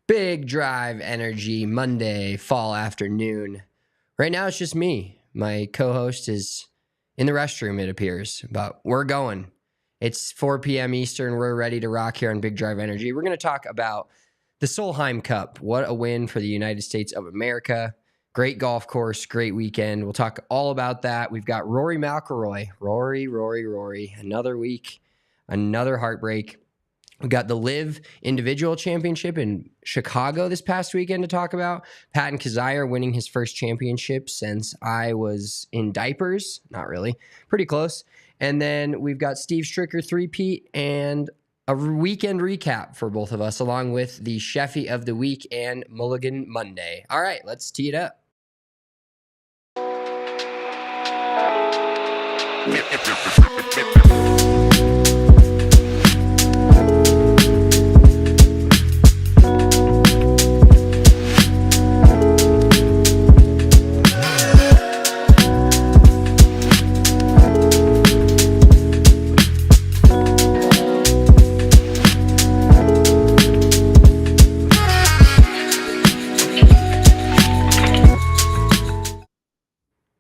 Big Drive Energy Monday fall afternoon. Right now it's just me. My co-host is in the restroom, it appears, but we're going. It's 4 p.m. Eastern. We're ready to rock here on Big Drive Energy. We're going to talk about the Solheim Cup. What a win for the United States of America. Great golf course, great weekend. We'll talk all about that. We've got Rory McIlroy. Rory. Another week, another heartbreak. We got the Live Individual Championship in Chicago this past weekend to talk about. Patton Kizzire winning his first championship since I was in diapers. Not really. Pretty close. And then we've got Steve Stricker, Three-Peat, and a weekend recap for both of us, along with the Sscheffty of the week and Mulligan Monday. All right, let's tee it up.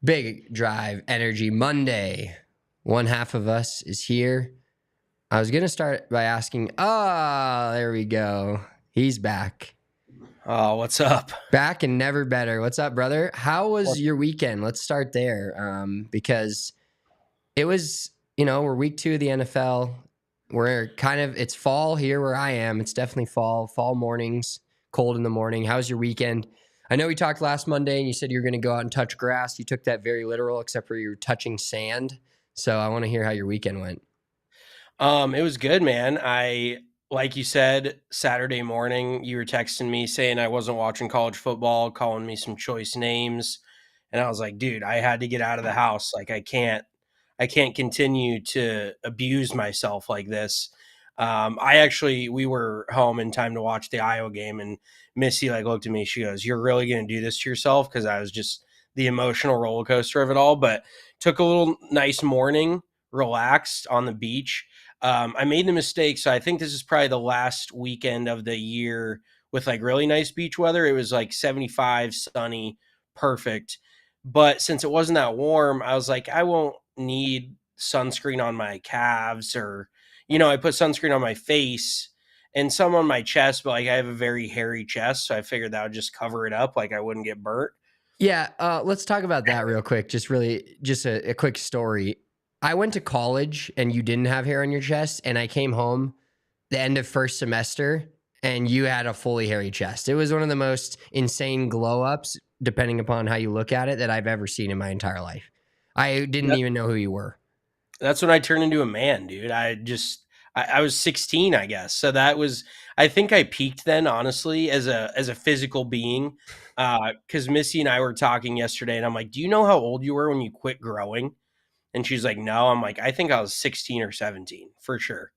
Big Drive Energy Monday. One half of us is here. I was going to start by asking, there we go. He's back. Oh, what's up? Back and never better. What's up, brother? How was your weekend? Let's start there. Because it was, we're week 2 of the NFL. We're it's fall here where I am. It's definitely fall mornings, cold in the morning. How was your weekend? I know we talked last Monday and you said you were going to go out and touch grass. You took that very literal, except for you were touching sand. So I want to hear how your weekend went. It was good, man. Like you said, Saturday morning, you were texting me saying I wasn't watching college football, calling me some choice names. And I was like, dude, I had to get out of the house. Like, I can't continue to abuse myself like this. We were home in time to watch the Iowa game, and Missy looked at me. She goes, "You're really going to do this to yourself?" Because I was just the emotional roller coaster of it all. But took a little nice morning, relaxed on the beach. I made the mistake. So I think this is probably the last weekend of the year with really nice beach weather. It was 75, sunny, perfect. But since it wasn't that warm, I was like, I won't need sunscreen on my calves or, I put sunscreen on my face and some on my chest, but I have a very hairy chest. So I figured that would just cover it up. I wouldn't get burnt. Yeah. Let's talk about that real quick. Just a quick story. I went to college and you didn't have hair on your chest, and I came home the end of first semester and you had a fully hairy chest. It was one of the most insane glow ups, depending upon how you look at it, that I've ever seen in my entire life. I didn't even know who you were. That's when I turned into a man, dude. I was 16, I guess. So I think I peaked then, honestly, as a physical being. Because Missy and I were talking yesterday, and I'm like, do you know how old you were when you quit growing? And she's like, no. I'm like, I think I was 16 or 17 for sure.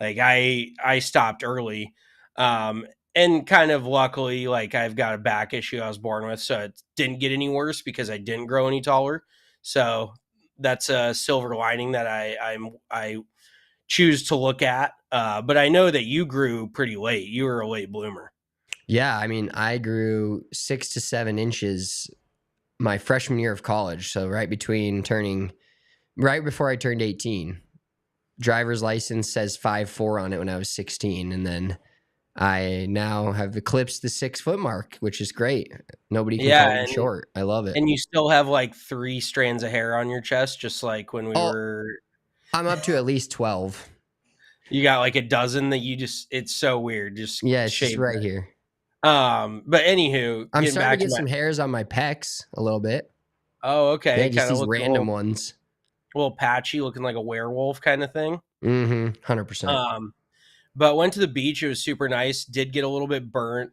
I stopped early. And kind of luckily, I've got a back issue I was born with, so it didn't get any worse because I didn't grow any taller. So that's a silver lining that I choose to look at. But I know that you grew pretty late. You were a late bloomer. Yeah, I grew 6 to 7 inches my freshman year of college. So right before I turned 18. Driver's license says 5'4" on it when I was 16, and then I now have eclipsed the 6 foot mark, which is great. Nobody can call me short. I love it. And you still have 3 strands of hair on your chest, just like when we were. I'm up to at least 12. You got a dozen that it's so weird. Just it's just right here. But anywho, I'm starting to get some hairs on my pecs a little bit. Oh, okay. Yeah, just these random ones. A little patchy, looking like a werewolf kind of thing. 100%. But went to the beach. It was super nice. Did get a little bit burnt.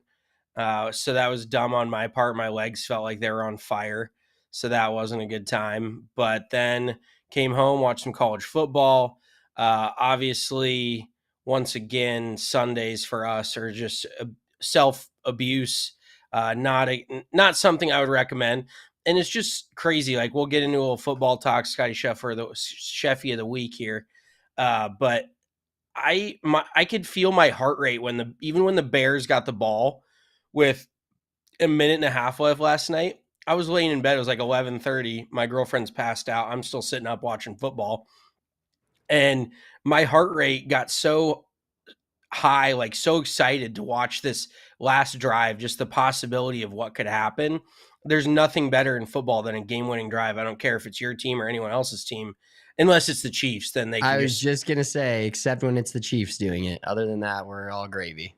So that was dumb on my part. My legs felt like they were on fire. So that wasn't a good time. But then came home, watched some college football. Obviously, once again, Sundays for us are just self-abuse. Not something I would recommend. And it's just crazy. We'll get into a little football talk, Scotty Scheffler, the Sscheffty of the week here. But I could feel my heart rate even when the Bears got the ball with a minute and a half left last night. I was laying in bed. It was like 11:30. My girlfriend's passed out. I'm still sitting up watching football. And my heart rate got so high, like so excited to watch this last drive, just the possibility of what could happen. There's nothing better in football than a game-winning drive. I don't care if it's your team or anyone else's team, unless it's the Chiefs, then they I can was just going to say, except when it's the Chiefs doing it. Other than that, we're all gravy.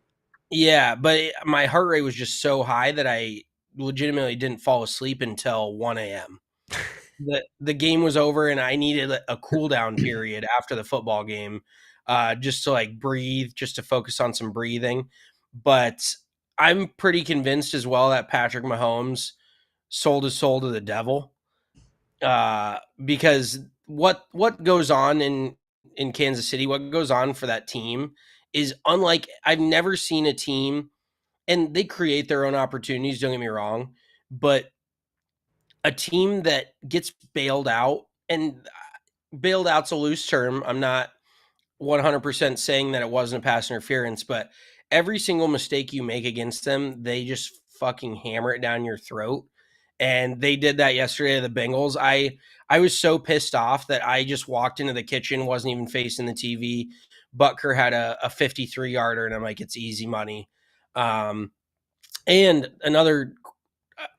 Yeah, but my heart rate was just so high that I legitimately didn't fall asleep until 1 a.m. The game was over, and I needed a cool down period after the football game, just to like breathe, just to focus on some breathing. But I'm pretty convinced as well that Patrick Mahomes sold his soul to the devil, because what goes on in Kansas City, what goes on for that team is unlike. I've never seen a team, and they create their own opportunities. Don't get me wrong, but a team that gets bailed out, and bailed out's a loose term. I'm not 100% saying that it wasn't a pass interference, but every single mistake you make against them, they just fucking hammer it down your throat. And they did that yesterday to the Bengals. I was so pissed off that I just walked into the kitchen, wasn't even facing the TV. Butker had a 53 yarder, and I'm like, it's easy money. And another,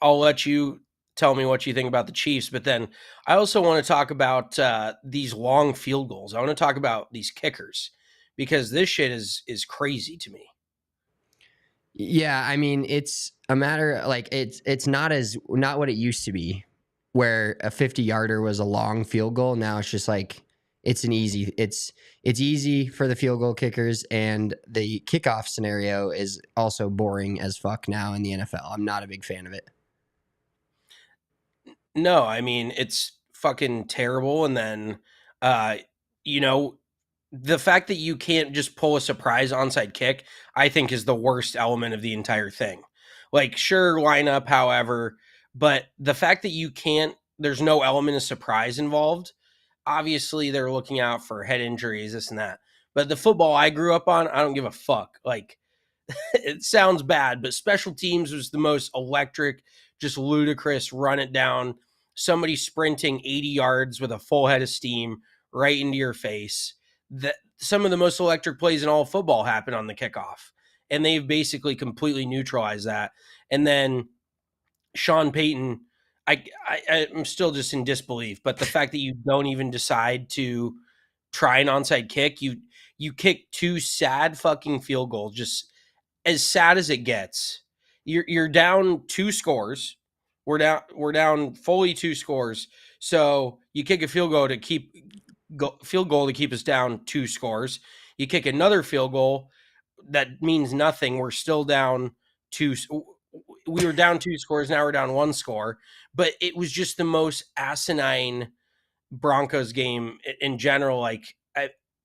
I'll let you tell me what you think about the Chiefs, but then I also want to talk about these long field goals. I want to talk about these kickers, because this shit is crazy to me. Yeah, I mean, it's a matter like it's not what it used to be, where a 50-yarder was a long field goal. Now it's just like it's easy for the field goal kickers, and the kickoff scenario is also boring as fuck now in the NFL. I'm not a big fan of it. No, I mean, it's fucking terrible. And then, uh, you know, the fact that you can't just pull a surprise onside kick, I think is the worst element of the entire thing. Like, sure, line up, however, but the fact that you can't, there's no element of surprise involved. Obviously, they're looking out for head injuries, this and that. But the football I grew up on, I don't give a fuck. Like, it sounds bad, but special teams was the most electric, just ludicrous, run it down, somebody sprinting 80 yards with a full head of steam right into your face. That some of the most electric plays in all of football happen on the kickoff, and they've basically completely neutralized that. And then Sean Payton, I'm still just in disbelief, but the fact that you don't even decide to try an onside kick, you kick two sad fucking field goals, just as sad as it gets. You're down 2 scores. We're down fully 2 scores. So you kick a field goal to keep us down 2 scores. You kick another field goal that means nothing. We're still down two. We were down 2 scores. Now we're down 1 score. But it was just the most asinine Broncos game in general. Like,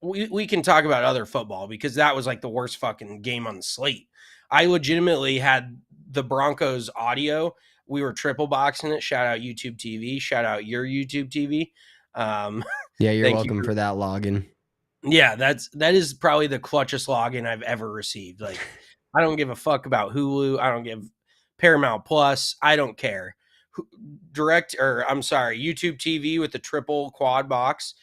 we can talk about other football, because that was like the worst fucking game on the slate. I legitimately had the Broncos audio. We were triple boxing it. Shout out YouTube TV. Shout out your YouTube TV. Yeah, you're Thank welcome you for that login. Yeah, that is probably the clutchest login I've ever received. Like, I don't give a fuck about Hulu. I don't give Paramount Plus. I don't care. YouTube TV with the triple quad box.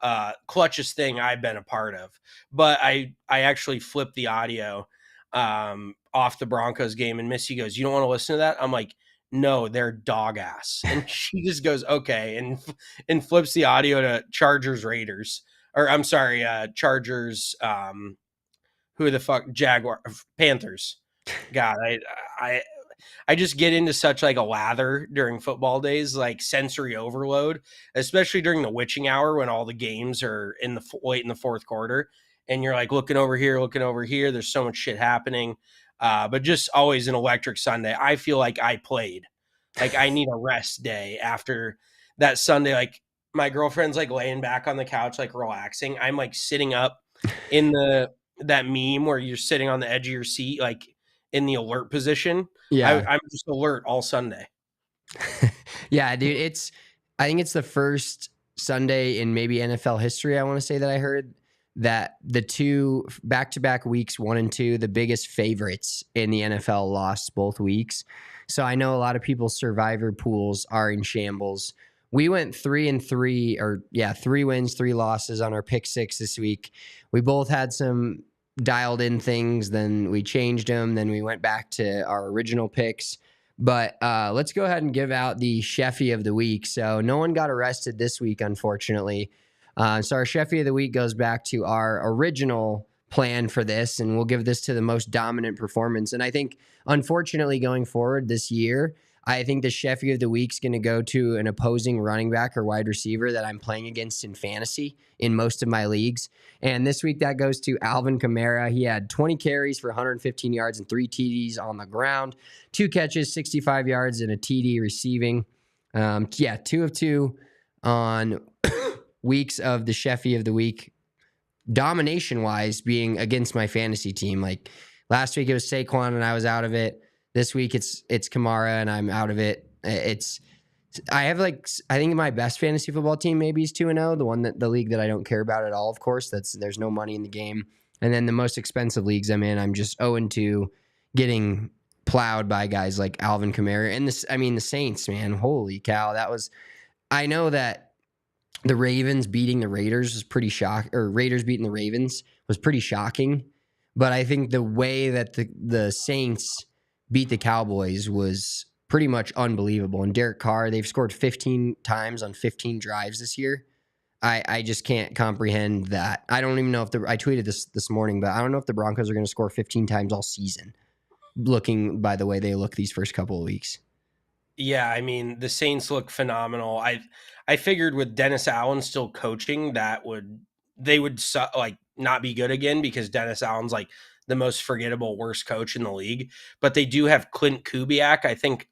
Clutchest thing I've been a part of. But I actually flipped the audio off the Broncos game, and Missy goes, "You don't want to listen to that?" I'm like, "No, they're dog ass." And she just goes, "Okay," and flips the audio to Chargers Raiders. Or I'm sorry, Chargers. Who the fuck? Panthers. God, I just get into such like a lather during football days, like sensory overload, especially during the witching hour when all the games are in the late in the fourth quarter, and you're like looking over here, looking over here. There's so much shit happening, but just always an electric Sunday. I feel like I played. Like, I need a rest day after that Sunday. Like, my girlfriend's like laying back on the couch, like relaxing. I'm like sitting up in that meme where you're sitting on the edge of your seat, like in the alert position. Yeah. I'm just alert all Sunday. Yeah, dude, I think it's the first Sunday in maybe NFL history, I want to say, that I heard that the two back-to-back weeks, 1 and 2, the biggest favorites in the NFL lost both weeks. So I know a lot of people's survivor pools are in shambles. We went 3-3, 3 wins, 3 losses on our pick six this week. We both had some dialed in things, then we changed them, then we went back to our original picks. But let's go ahead and give out the Sscheffty of the week. So no one got arrested this week, unfortunately. So our Sscheffty of the week goes back to our original plan for this, and we'll give this to the most dominant performance. And I think, unfortunately, going forward this year, I think the Sscheffty of the week is going to go to an opposing running back or wide receiver that I'm playing against in fantasy in most of my leagues. And this week that goes to Alvin Kamara. He had 20 carries for 115 yards and 3 TDs on the ground, 2 catches, 65 yards, and a TD receiving. 2 of 2 on weeks of the Sscheffty of the week, domination-wise, being against my fantasy team. Like last week it was Saquon and I was out of it. This week it's Kamara and I'm out of it. I have I think my best fantasy football team maybe is 2-0, the league that I don't care about at all, of course. There's no money in the game. And then the most expensive leagues I'm in, I'm just 0-2, getting plowed by guys like Alvin Kamara. And the Saints, man, holy cow. I know that the Ravens beating the Raiders was pretty shocking, or Raiders beating the Ravens was pretty shocking. But I think the way that the Saints beat the Cowboys was pretty much unbelievable. And Derek Carr, they've scored 15 times on 15 drives this year. I just can't comprehend that. I don't even know if I tweeted this morning, but I don't know if the Broncos are going to score 15 times all season, looking by the way they look these first couple of weeks. Yeah, I mean, the Saints look phenomenal. I figured with Dennis Allen still coaching that they would not be good again, because Dennis Allen's like the most forgettable, worst coach in the league. But they do have Clint Kubiak, I think,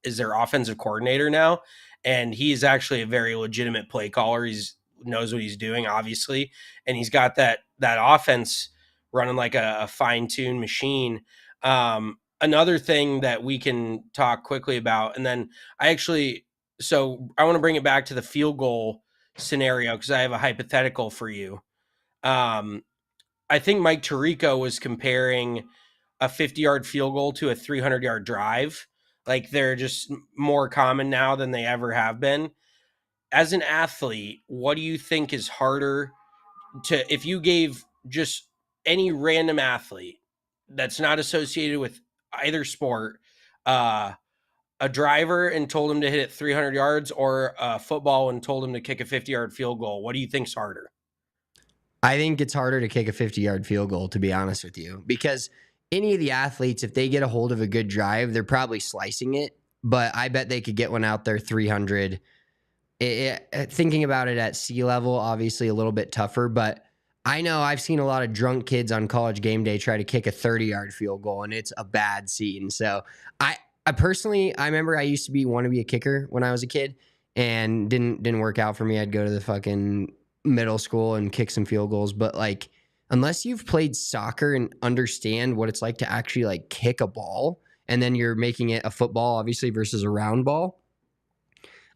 is their offensive coordinator now, and he's actually a very legitimate play caller. He knows what he's doing, obviously, and he's got that offense running like a fine-tuned machine. Another thing that we can talk quickly about, and then I want to bring it back to the field goal scenario because I have a hypothetical for you. I think Mike Tirico was comparing a 50-yard field goal to a 300-yard drive. Like, they're just more common now than they ever have been. As an athlete, what do you think is harder if you gave just any random athlete that's not associated with either sport, a driver and told him to hit it 300 yards, or a football and told him to kick a 50-yard field goal? What do you think's harder? I think it's harder to kick a 50-yard field goal, to be honest with you, because any of the athletes, if they get a hold of a good drive, they're probably slicing it, but I bet they could get one out there 300. Thinking about it at sea level, obviously a little bit tougher, but I know I've seen a lot of drunk kids on College game day try to kick a 30-yard field goal, and it's a bad scene. So I personally, I remember I used to want to be a kicker when I was a kid, and didn't work out for me. I'd go to the fucking middle school and kick some field goals, but like, unless you've played soccer and understand what it's like to actually like kick a ball, and then you're making it a football, obviously, versus a round ball,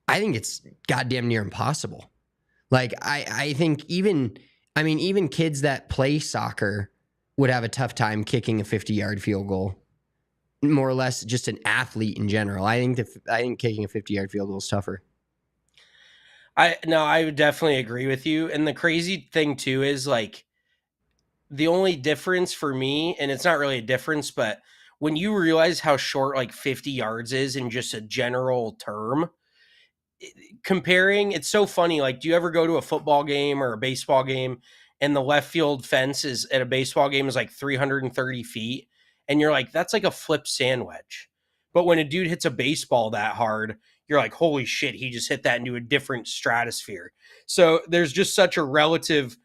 I think it's goddamn near impossible. Like, I think even kids that play soccer would have a tough time kicking a 50-yard field goal. More or less, just an athlete in general. I think kicking a 50-yard field goal is tougher. I would definitely agree with you. And the crazy thing too is, like, the only difference for me, and it's not really a difference, but when you realize how short like 50 yards is in just a general term, comparing, it's so funny. Like, do you ever go to a football game or a baseball game and the left field fence is at a baseball game is like 330 feet, and you're like, that's like a flip sandwich. But when a dude hits a baseball that hard, you're like, holy shit, he just hit that into a different stratosphere. So there's just such a relative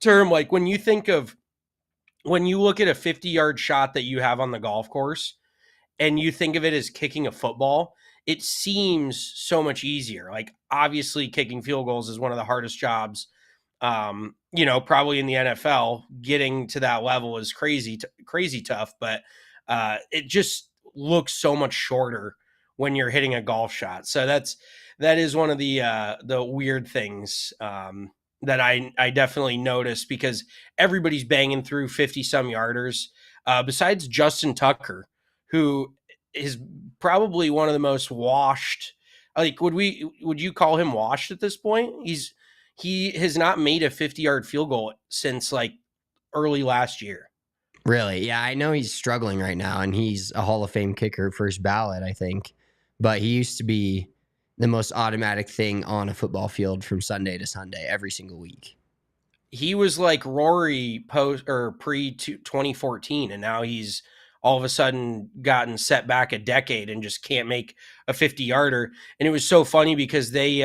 term. Like, when you look at a 50-yard shot that you have on the golf course and you think of it as kicking a football, it seems so much easier. Like, obviously kicking field goals is one of the hardest jobs, probably in the NFL. Getting to that level is crazy tough, but it just looks so much shorter when you're hitting a golf shot. So that is one of the weird things that I definitely noticed, because everybody's banging through 50 some yarders, besides Justin Tucker, who is probably one of the most washed. Like, would you call him washed at this point? He has not made a 50-yard field goal since like early last year. Really? Yeah, I know he's struggling right now, and he's a Hall of Fame kicker, first ballot, I think. But he used to be the most automatic thing on a football field from Sunday to Sunday every single week. He was like Rory post or pre 2014, and now he's all of a sudden gotten set back a decade and just can't make a 50-yarder. And it was so funny because they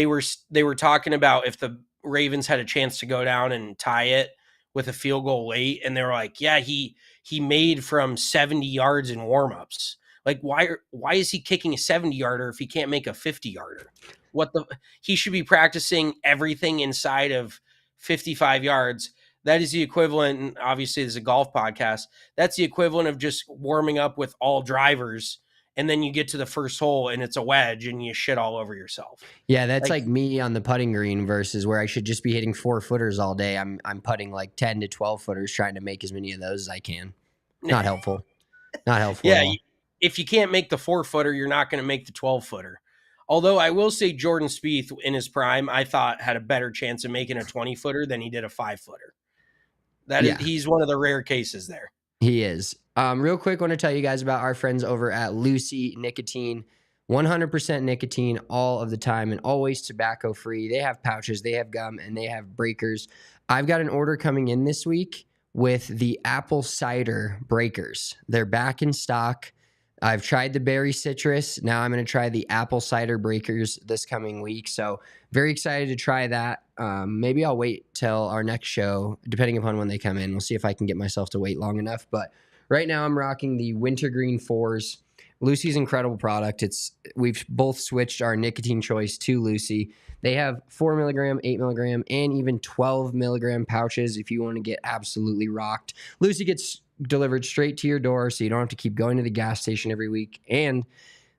were talking about if the Ravens had a chance to go down and tie it with a field goal late, and they were like, yeah, he made from 70 yards in warmups. Like, why is he kicking a 70-yarder if he can't make a 50-yarder? He should be practicing everything inside of 55 yards. That is the equivalent, and obviously this is a golf podcast, that's the equivalent of just warming up with all drivers, and then you get to the first hole and it's a wedge and you shit all over yourself. Yeah, that's like me on the putting green versus where I should just be hitting 4-footers all day. I'm putting like 10 to 12 footers, trying to make as many of those as I can. Not helpful. Not helpful. Yeah, if you can't make the 4-footer, you're not going to make the 12-footer. Although I will say Jordan Spieth in his prime, I thought had a better chance of making a 20-footer than he did a 5-footer. He's one of the rare cases there. He is. Real quick, I want to tell you guys about our friends over at Lucy Nicotine. 100% nicotine all of the time and always tobacco free. They have pouches, they have gum, and they have breakers. I've got an order coming in this week with the apple cider breakers. They're back in stock. I've tried the berry citrus. Now I'm going to try the apple cider breakers this coming week. So very excited to try that. Maybe I'll wait till our next show, depending upon when they come in. We'll see if I can get myself to wait long enough. But right now I'm rocking the Wintergreen 4s. Lucy's incredible product. We've both switched our nicotine choice to Lucy. They have 4 milligram, 8 milligram, and even 12 milligram pouches if you want to get absolutely rocked. Lucy gets delivered straight to your door, so you don't have to keep going to the gas station every week. And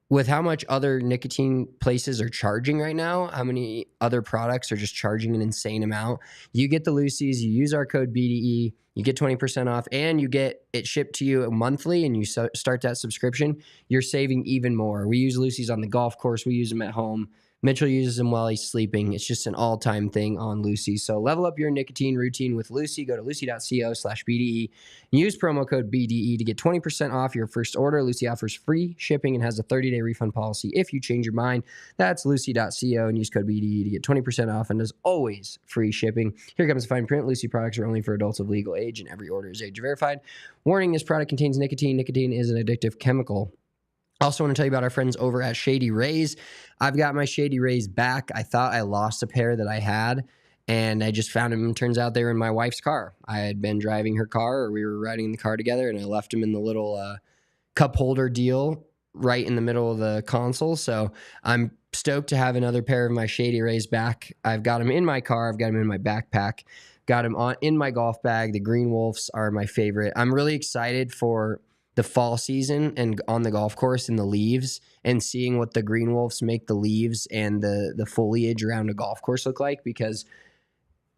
with how much other nicotine places are charging right now, how many other products are just charging an insane amount, you get the Lucy's, you use our code BDE, you get 20% off, and you get it shipped to you monthly, and you start that subscription, you're saving even more. We use Lucy's on the golf course. We use them at home. Mitchell uses them while he's sleeping. It's just an all-time thing on Lucy. So level up your nicotine routine with Lucy. Go to lucy.co/BDE. Use promo code BDE to get 20% off your first order. Lucy offers free shipping and has a 30-day refund policy if you change your mind. That's lucy.co and use code BDE to get 20% off, and as always, free shipping. Here comes the fine print. Lucy products are only for adults of legal age, and every order is age verified. Warning, this product contains nicotine. Nicotine is an addictive chemical. Also want to tell you about our friends over at Shady Rays. I've got my Shady Rays back. I thought I lost a pair that I had, and I just found them. Turns out they were in my wife's car. I had been driving her car, or we were riding in the car together, and I left them in the little cup holder deal right in the middle of the console. So I'm stoked to have another pair of my Shady Rays back. I've got them in my car. I've got them in my backpack. Got them in my golf bag. The Green Wolves are my favorite. I'm really excited for the fall season and on the golf course in the leaves, and seeing what the Green Wolves make the leaves and the foliage around a golf course look like, because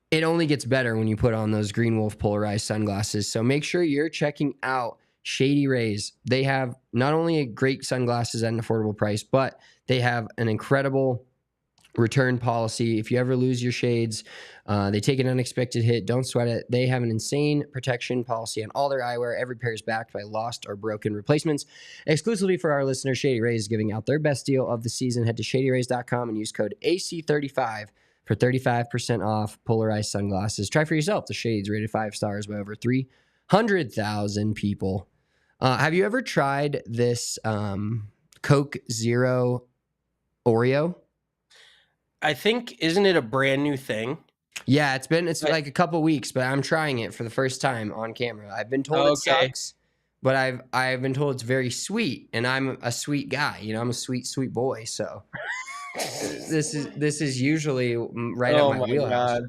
it only gets better when you put on those Green Wolf polarized sunglasses. So make sure you're checking out Shady Rays. They have not only great sunglasses at an affordable price, but they have an incredible return policy. If you ever lose your shades, they take an unexpected hit, don't sweat it. They have an insane protection policy on all their eyewear. Every pair is backed by lost or broken replacements. Exclusively for our listeners, Shady Rays is giving out their best deal of the season. Head to shadyrays.com and use code AC35 for 35% off polarized sunglasses. Try for yourself. The shades rated 5 stars by over 300,000 people. Have you ever tried this Coke Zero Oreo? I think, isn't it a brand new thing? Yeah, it's like a couple weeks, but I'm trying it for the first time on camera. I've been told it sucks, but I've been told it's very sweet, and I'm a sweet guy. You know, I'm a sweet boy. So this is usually right up my wheelhouse. God.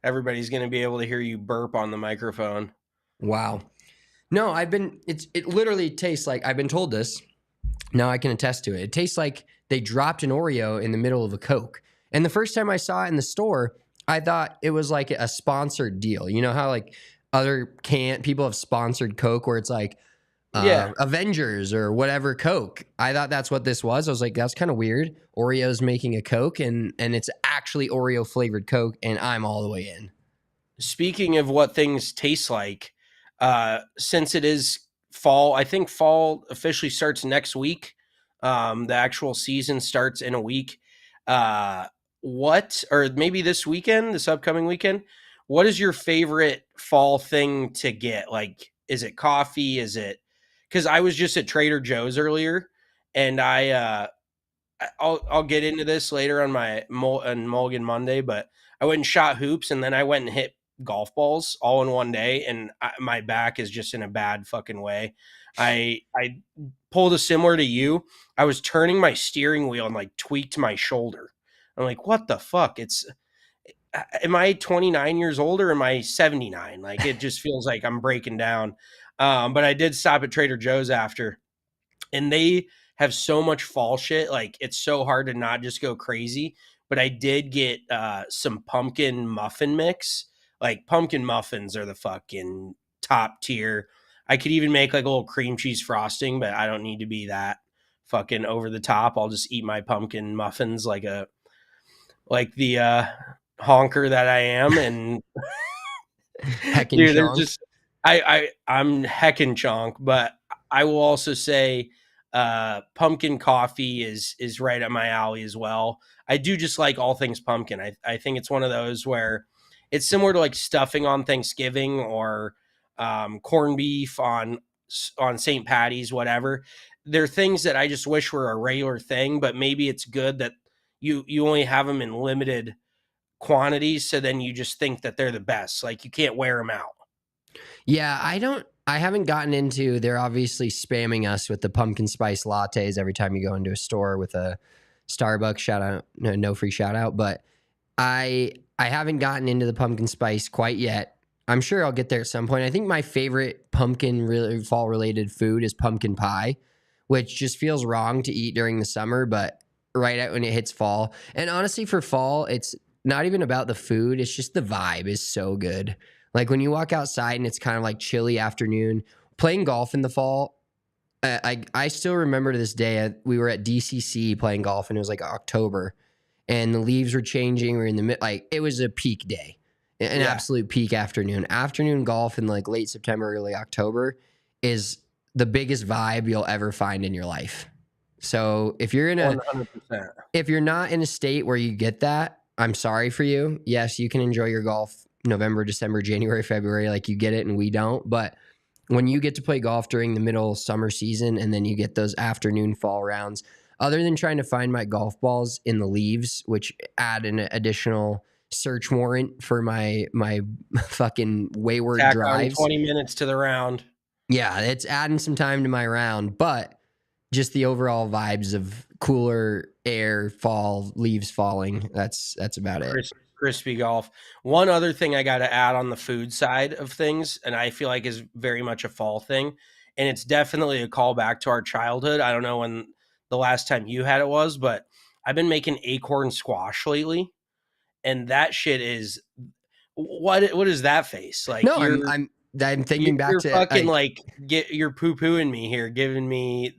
Everybody's gonna be able to hear you burp on the microphone. Wow. No, it literally tastes like, I've been told this. Now I can attest to it. It tastes like they dropped an Oreo in the middle of a Coke. And the first time I saw it in the store, I thought it was like a sponsored deal. You know how like other people have sponsored Coke where it's like Yeah. Avengers or whatever Coke. I thought that's what this was. I was like, that's kind of weird. Oreo's making a Coke and it's actually Oreo flavored Coke, and I'm all the way in. Speaking of what things taste like, since it is fall, I think fall officially starts next week. The actual season starts in a week. Uh, what, or maybe this weekend, this upcoming weekend, what is your favorite fall thing to get? Like, is it coffee? Is it, because I was just at Trader Joe's earlier, and I'll get into this later on my on Mulligan Monday, but I went and shot hoops, and then I went and hit golf balls all in one day, and my back is just in a bad fucking way. I pulled a similar to you. I was turning my steering wheel and like tweaked my shoulder. I'm like, what the fuck? It's am I 29 years old or am I 79? Like it just feels like I'm breaking down. But I did stop at Trader Joe's after, and they have so much fall shit. Like it's so hard to not just go crazy. But I did get some pumpkin muffin mix. Like pumpkin muffins are the fucking top tier. I could even make like a little cream cheese frosting, but I don't need to be that fucking over the top. I'll just eat my pumpkin muffins like the honker that I am. And Heckin' dude, they're chonk. just I'm heckin' chonk, but I will also say pumpkin coffee is right up my alley as well. I do just like all things pumpkin. I think it's one of those where it's similar to like stuffing on Thanksgiving or corned beef on St. Patty's, whatever. They're things that I just wish were a regular thing, but maybe it's good that you only have them in limited quantities, so then you just think that they're the best. Like you can't wear them out. Yeah, I haven't gotten into, they're obviously spamming us with the pumpkin spice lattes every time you go into a store with a Starbucks shout out, no free shout out, but I haven't gotten into the pumpkin spice quite yet. I'm sure I'll get there at some point. I think my favorite pumpkin really fall related food is pumpkin pie, which just feels wrong to eat during the summer, but right out when it hits fall. And honestly, for fall, it's not even about the food, it's just the vibe is so good. Like when you walk outside and it's kind of like chilly afternoon, playing golf in the fall. I still remember to this day, we were at DCC playing golf and it was like October and the leaves were changing. We were in the like it was a peak day, an Yeah, absolute peak afternoon. Afternoon golf in like late September, early October is the biggest vibe you'll ever find in your life. So 100%. if you're not in a state where you get that, I'm sorry for you. Yes, you can enjoy your golf November, December, January, February, like you get it and we don't. But when you get to play golf during the middle summer season and then you get those afternoon fall rounds, other than trying to find my golf balls in the leaves, which add an additional search warrant for my fucking wayward Tack on drives. 20 minutes to the round. Yeah, it's adding some time to my round, but just the overall vibes of cooler air, fall, leaves falling. That's about it. Crispy golf. One other thing I got to add on the food side of things, and I feel like is very much a fall thing, and it's definitely a callback to our childhood. I don't know when the last time you had it was, but I've been making acorn squash lately, and that shit is what is that face like? No, I'm thinking back You're to fucking like you're poo pooing me here, giving me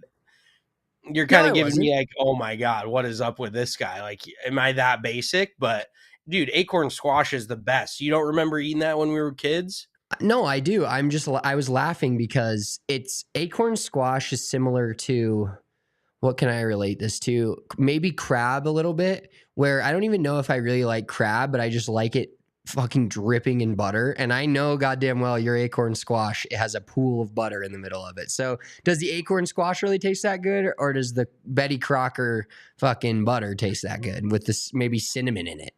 you're no, kind of I giving wasn't. me like, oh my God, what is up with this guy? Like, am I that basic? But dude, acorn squash is the best. You don't remember eating that when we were kids? No, I do. I was laughing because it's acorn squash is similar to what can I relate this to? Maybe crab a little bit, where I don't even know if I really like crab, but I just like it fucking dripping in butter. And I know goddamn well your acorn squash, it has a pool of butter in the middle of it. So does the acorn squash really taste that good? Or does the Betty Crocker fucking butter taste that good with this maybe cinnamon in it?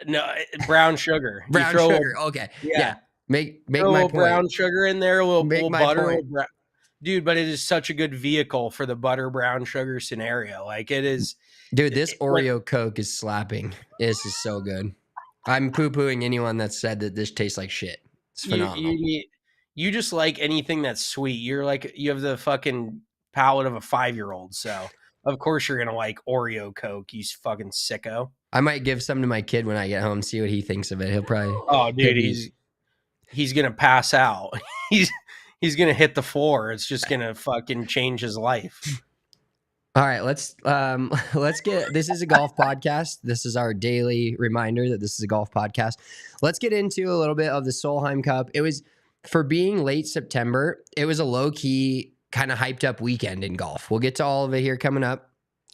No, brown sugar. You Brown throw a little, sugar. Okay. yeah, Yeah. Make throw a my little point. brown sugar in there, Make little my butter, point. dude. But it is such a good vehicle for the butter brown sugar scenario. Like it is. Dude, this When Oreo Coke is slapping. This is so good. I'm poo pooing anyone that said that this tastes like shit. It's you phenomenal. need you just like anything that's sweet. You're like you have the fucking palate of a 5-year-old. So of course you're gonna like Oreo Coke. You fucking sicko. I might give some to my kid when I get home, see what he thinks of it. He'll dude, be he's gonna pass out. he's gonna hit the floor. It's just gonna fucking change his life. All right, let's get, this is a golf podcast. This is our daily reminder that this is a golf podcast. Let's get into a little bit of the Solheim Cup. It was, for being late September, it was a low-key kind of hyped up weekend in golf. We'll get to all of it here coming up.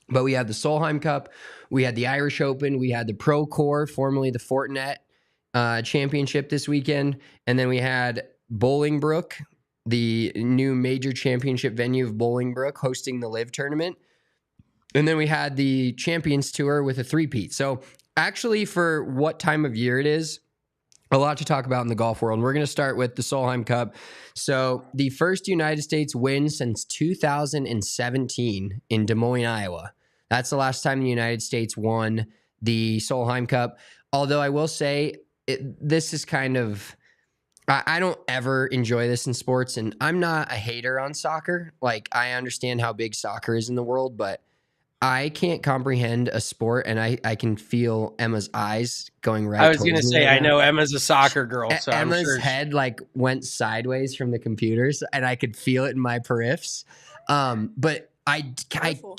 But we had the Solheim Cup, we had the Irish Open, we had the ProCore, formerly the Fortinet Championship this weekend, and then we had Bolingbrook, the new major championship venue of Bolingbrook, hosting the Live tournament. And then we had the Champions Tour with a three-peat. So actually, for what time of year it is, a lot to talk about in the golf world. We're going to start with the Solheim Cup. So the first United States win since 2017 in Des Moines, Iowa. That's the last time the United States won the Solheim Cup. Although I will say, this is kind of, I don't ever enjoy this in sports, and I'm not a hater on soccer. Like, I understand how big soccer is in the world, but I can't comprehend a sport, and I can feel Emma's eyes going right. I was going to say, I know Emma's a soccer girl, so Emma's I'm sure head like went sideways from the computers, and I could feel it in my periffs. But I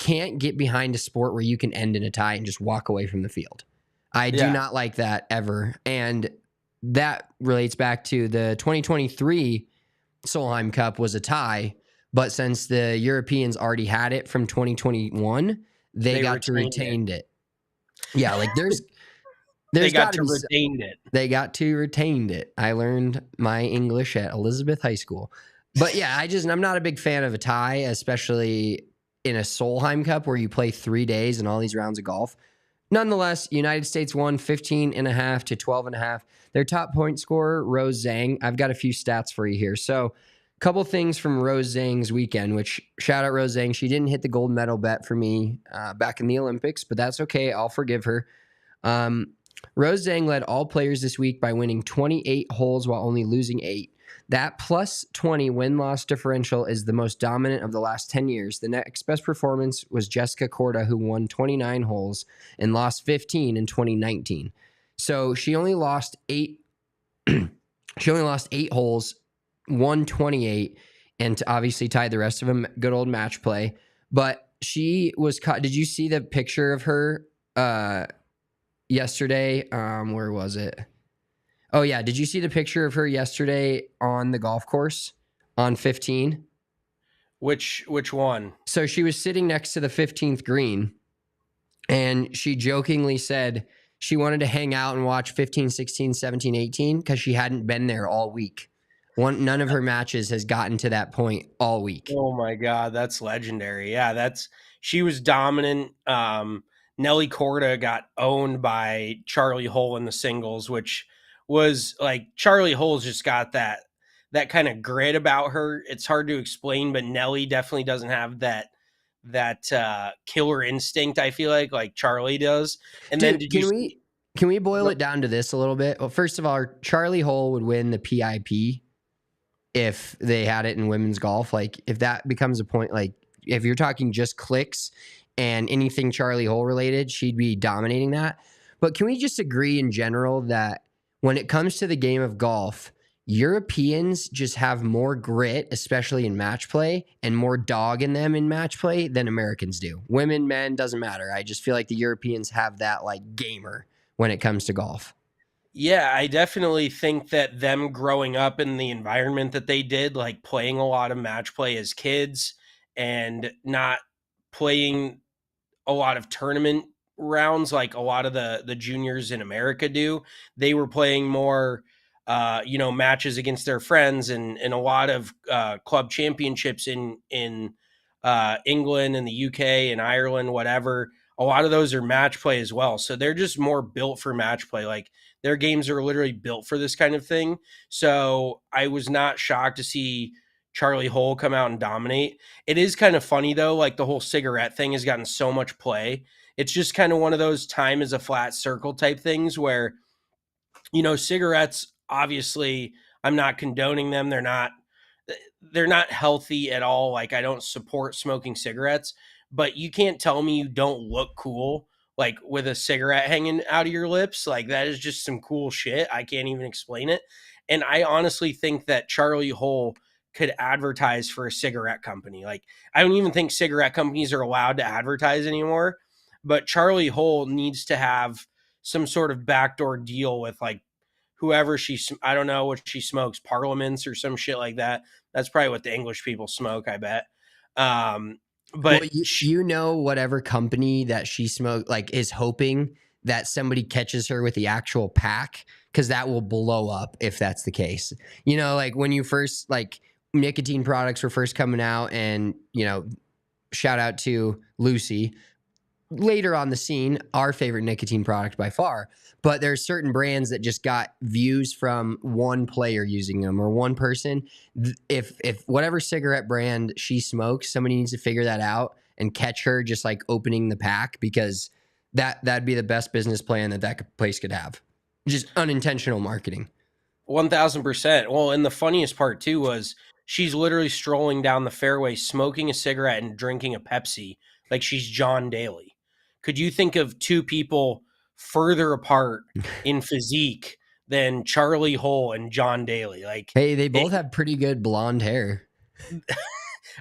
can't get behind a sport where you can end in a tie and just walk away from the field. I do not like that ever, and that relates back to the 2023 Solheim Cup was a tie, but since the Europeans already had it from 2021, they got to retain it. Yeah, like there's they got to retain it. They got to retain it. I learned my English at Elizabeth High School. But yeah, I'm not a big fan of a tie, especially in a Solheim Cup where you play 3 days and all these rounds of golf. Nonetheless, United States won 15.5 to 12.5. Their top point scorer, Rose Zhang. I've got a few stats for you here. So, a couple things from Rose Zhang's weekend, which, shout out Rose Zhang. She didn't hit the gold medal bet for me back in the Olympics, but that's okay. I'll forgive her. Rose Zhang led all players this week by winning 28 holes while only losing 8. That plus 20 win-loss differential is the most dominant of the last 10 years. The next best performance was Jessica Korda, who won 29 holes and lost 15 in 2019. So she only lost 8. She only lost 8 holes, won 28, and obviously tied the rest of them. Good old match play. But she was caught. Did you see the picture of her yesterday? Where was it? Oh, yeah. Did you see the picture of her yesterday on the golf course on 15? Which one? So she was sitting next to the 15th green, and she jokingly said she wanted to hang out and watch 15, 16, 17, 18 because she hadn't been there all week. None of her matches has gotten to that point all week. Oh, my God. That's legendary. Yeah, she was dominant. Nelly Korda got owned by Charley Hull in the singles, which was like, Charley Hull's just got that kind of grit about her. It's hard to explain, but Nelly definitely doesn't have that killer instinct, I feel like Charley does. And Dude, then can we boil it down to this a little bit? Well, first of all, Charley Hull would win the PIP if they had it in women's golf. Like, if that becomes a point, like if you're talking just clicks and anything Charley Hull related, she'd be dominating that. But can we just agree in general that when it comes to the game of golf, Europeans just have more grit, especially in match play, and more dog in them in match play than Americans do? Women, men, doesn't matter. I just feel like the Europeans have that like gamer when it comes to golf. Yeah, I definitely think that them growing up in the environment that they did, like playing a lot of match play as kids and not playing a lot of tournament rounds like a lot of the juniors in America do. They were playing more matches against their friends and a lot of club championships in England and the UK and Ireland, whatever. A lot of those are match play as well. So they're just more built for match play. Like, their games are literally built for this kind of thing. So I was not shocked to see Charley Hull come out and dominate. It is kind of funny though, like the whole cigarette thing has gotten so much play. It's just kind of one of those time is a flat circle type things where, cigarettes, obviously I'm not condoning them. They're not healthy at all. Like, I don't support smoking cigarettes, but you can't tell me you don't look cool like with a cigarette hanging out of your lips. Like that is just some cool shit. I can't even explain it. And I honestly think that Charley Hull could advertise for a cigarette company. Like I don't even think cigarette companies are allowed to advertise anymore, but Charley Hull needs to have some sort of backdoor deal with like whoever I don't know what she smokes, Parliaments or some shit like that. That's probably what the English people smoke, I bet. But Well, you know, whatever company that she smoked, like, is hoping that somebody catches her with the actual pack, because that will blow up if that's the case. You know, like when you first, like, nicotine products were first coming out, and, you know, shout out to Lucy, later on the scene, our favorite nicotine product by far. But there's certain brands that just got views from one player using them or one person. If whatever cigarette brand she smokes, somebody needs to figure that out and catch her just like opening the pack, because that'd be the best business plan that place could have. Just unintentional marketing. 1000%. Well, and the funniest part too was she's literally strolling down the fairway, smoking a cigarette and drinking a Pepsi like she's John Daly. Could you think of two people further apart in physique than Charley Hull and John Daly? Like, Hey, they both have pretty good blonde hair.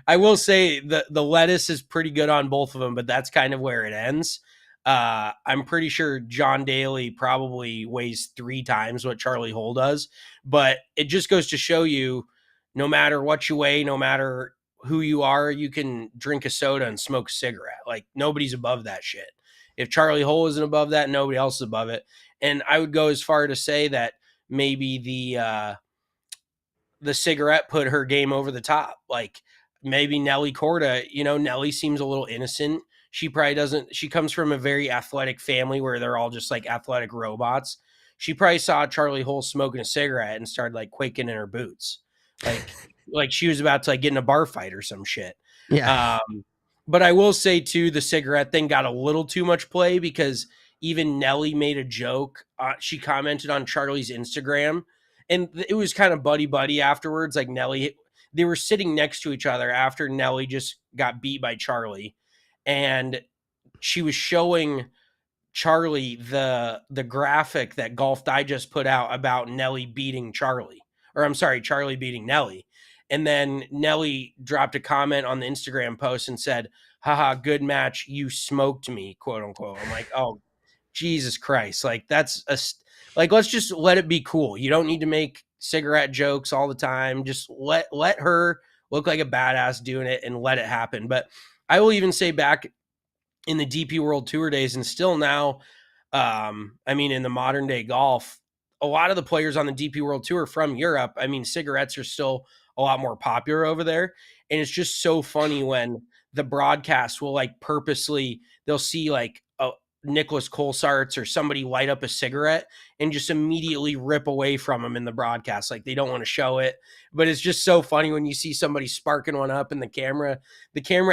I will say the lettuce is pretty good on both of them, but that's kind of where it ends. I'm pretty sure John Daly probably weighs 3 times what Charley Hull does, but it just goes to show you, no matter what you weigh, no matter who you are, you can drink a soda and smoke a cigarette. Like nobody's above that shit. If Charley Hull isn't above that, nobody else is above it. And I would go as far to say that maybe the cigarette put her game over the top. Like maybe Nelly Korda, you know, Nelly seems a little innocent. She probably doesn't, she comes from a very athletic family where they're all just like athletic robots. She probably saw Charley Hull smoking a cigarette and started like quaking in her boots. Like she was about to like get in a bar fight or some shit. Yeah. But I will say too, the cigarette thing got a little too much play because even Nelly made a joke. She commented on Charley's Instagram, and it was kind of buddy afterwards. Like Nelly, they were sitting next to each other after Nelly just got beat by Charley, and she was showing Charley the graphic that Golf Digest put out about Nelly beating Charley, or I'm sorry, Charley beating Nelly. And then Nelly dropped a comment on the Instagram post and said, haha, good match. You smoked me, quote unquote. I'm like, oh, Jesus Christ. Like like, let's just let it be cool. You don't need to make cigarette jokes all the time. Just let her look like a badass doing it and let it happen. But I will even say back in the DP World Tour days and still now, I mean, in the modern day golf, a lot of the players on the DP World Tour from Europe, I mean, cigarettes are still a lot more popular over there. And it's just so funny when the broadcast will like purposely, they'll see like a Nicholas Colsaerts or somebody light up a cigarette and just immediately rip away from them in the broadcast. Like they don't want to show it, but it's just so funny when you see somebody sparking one up in the camera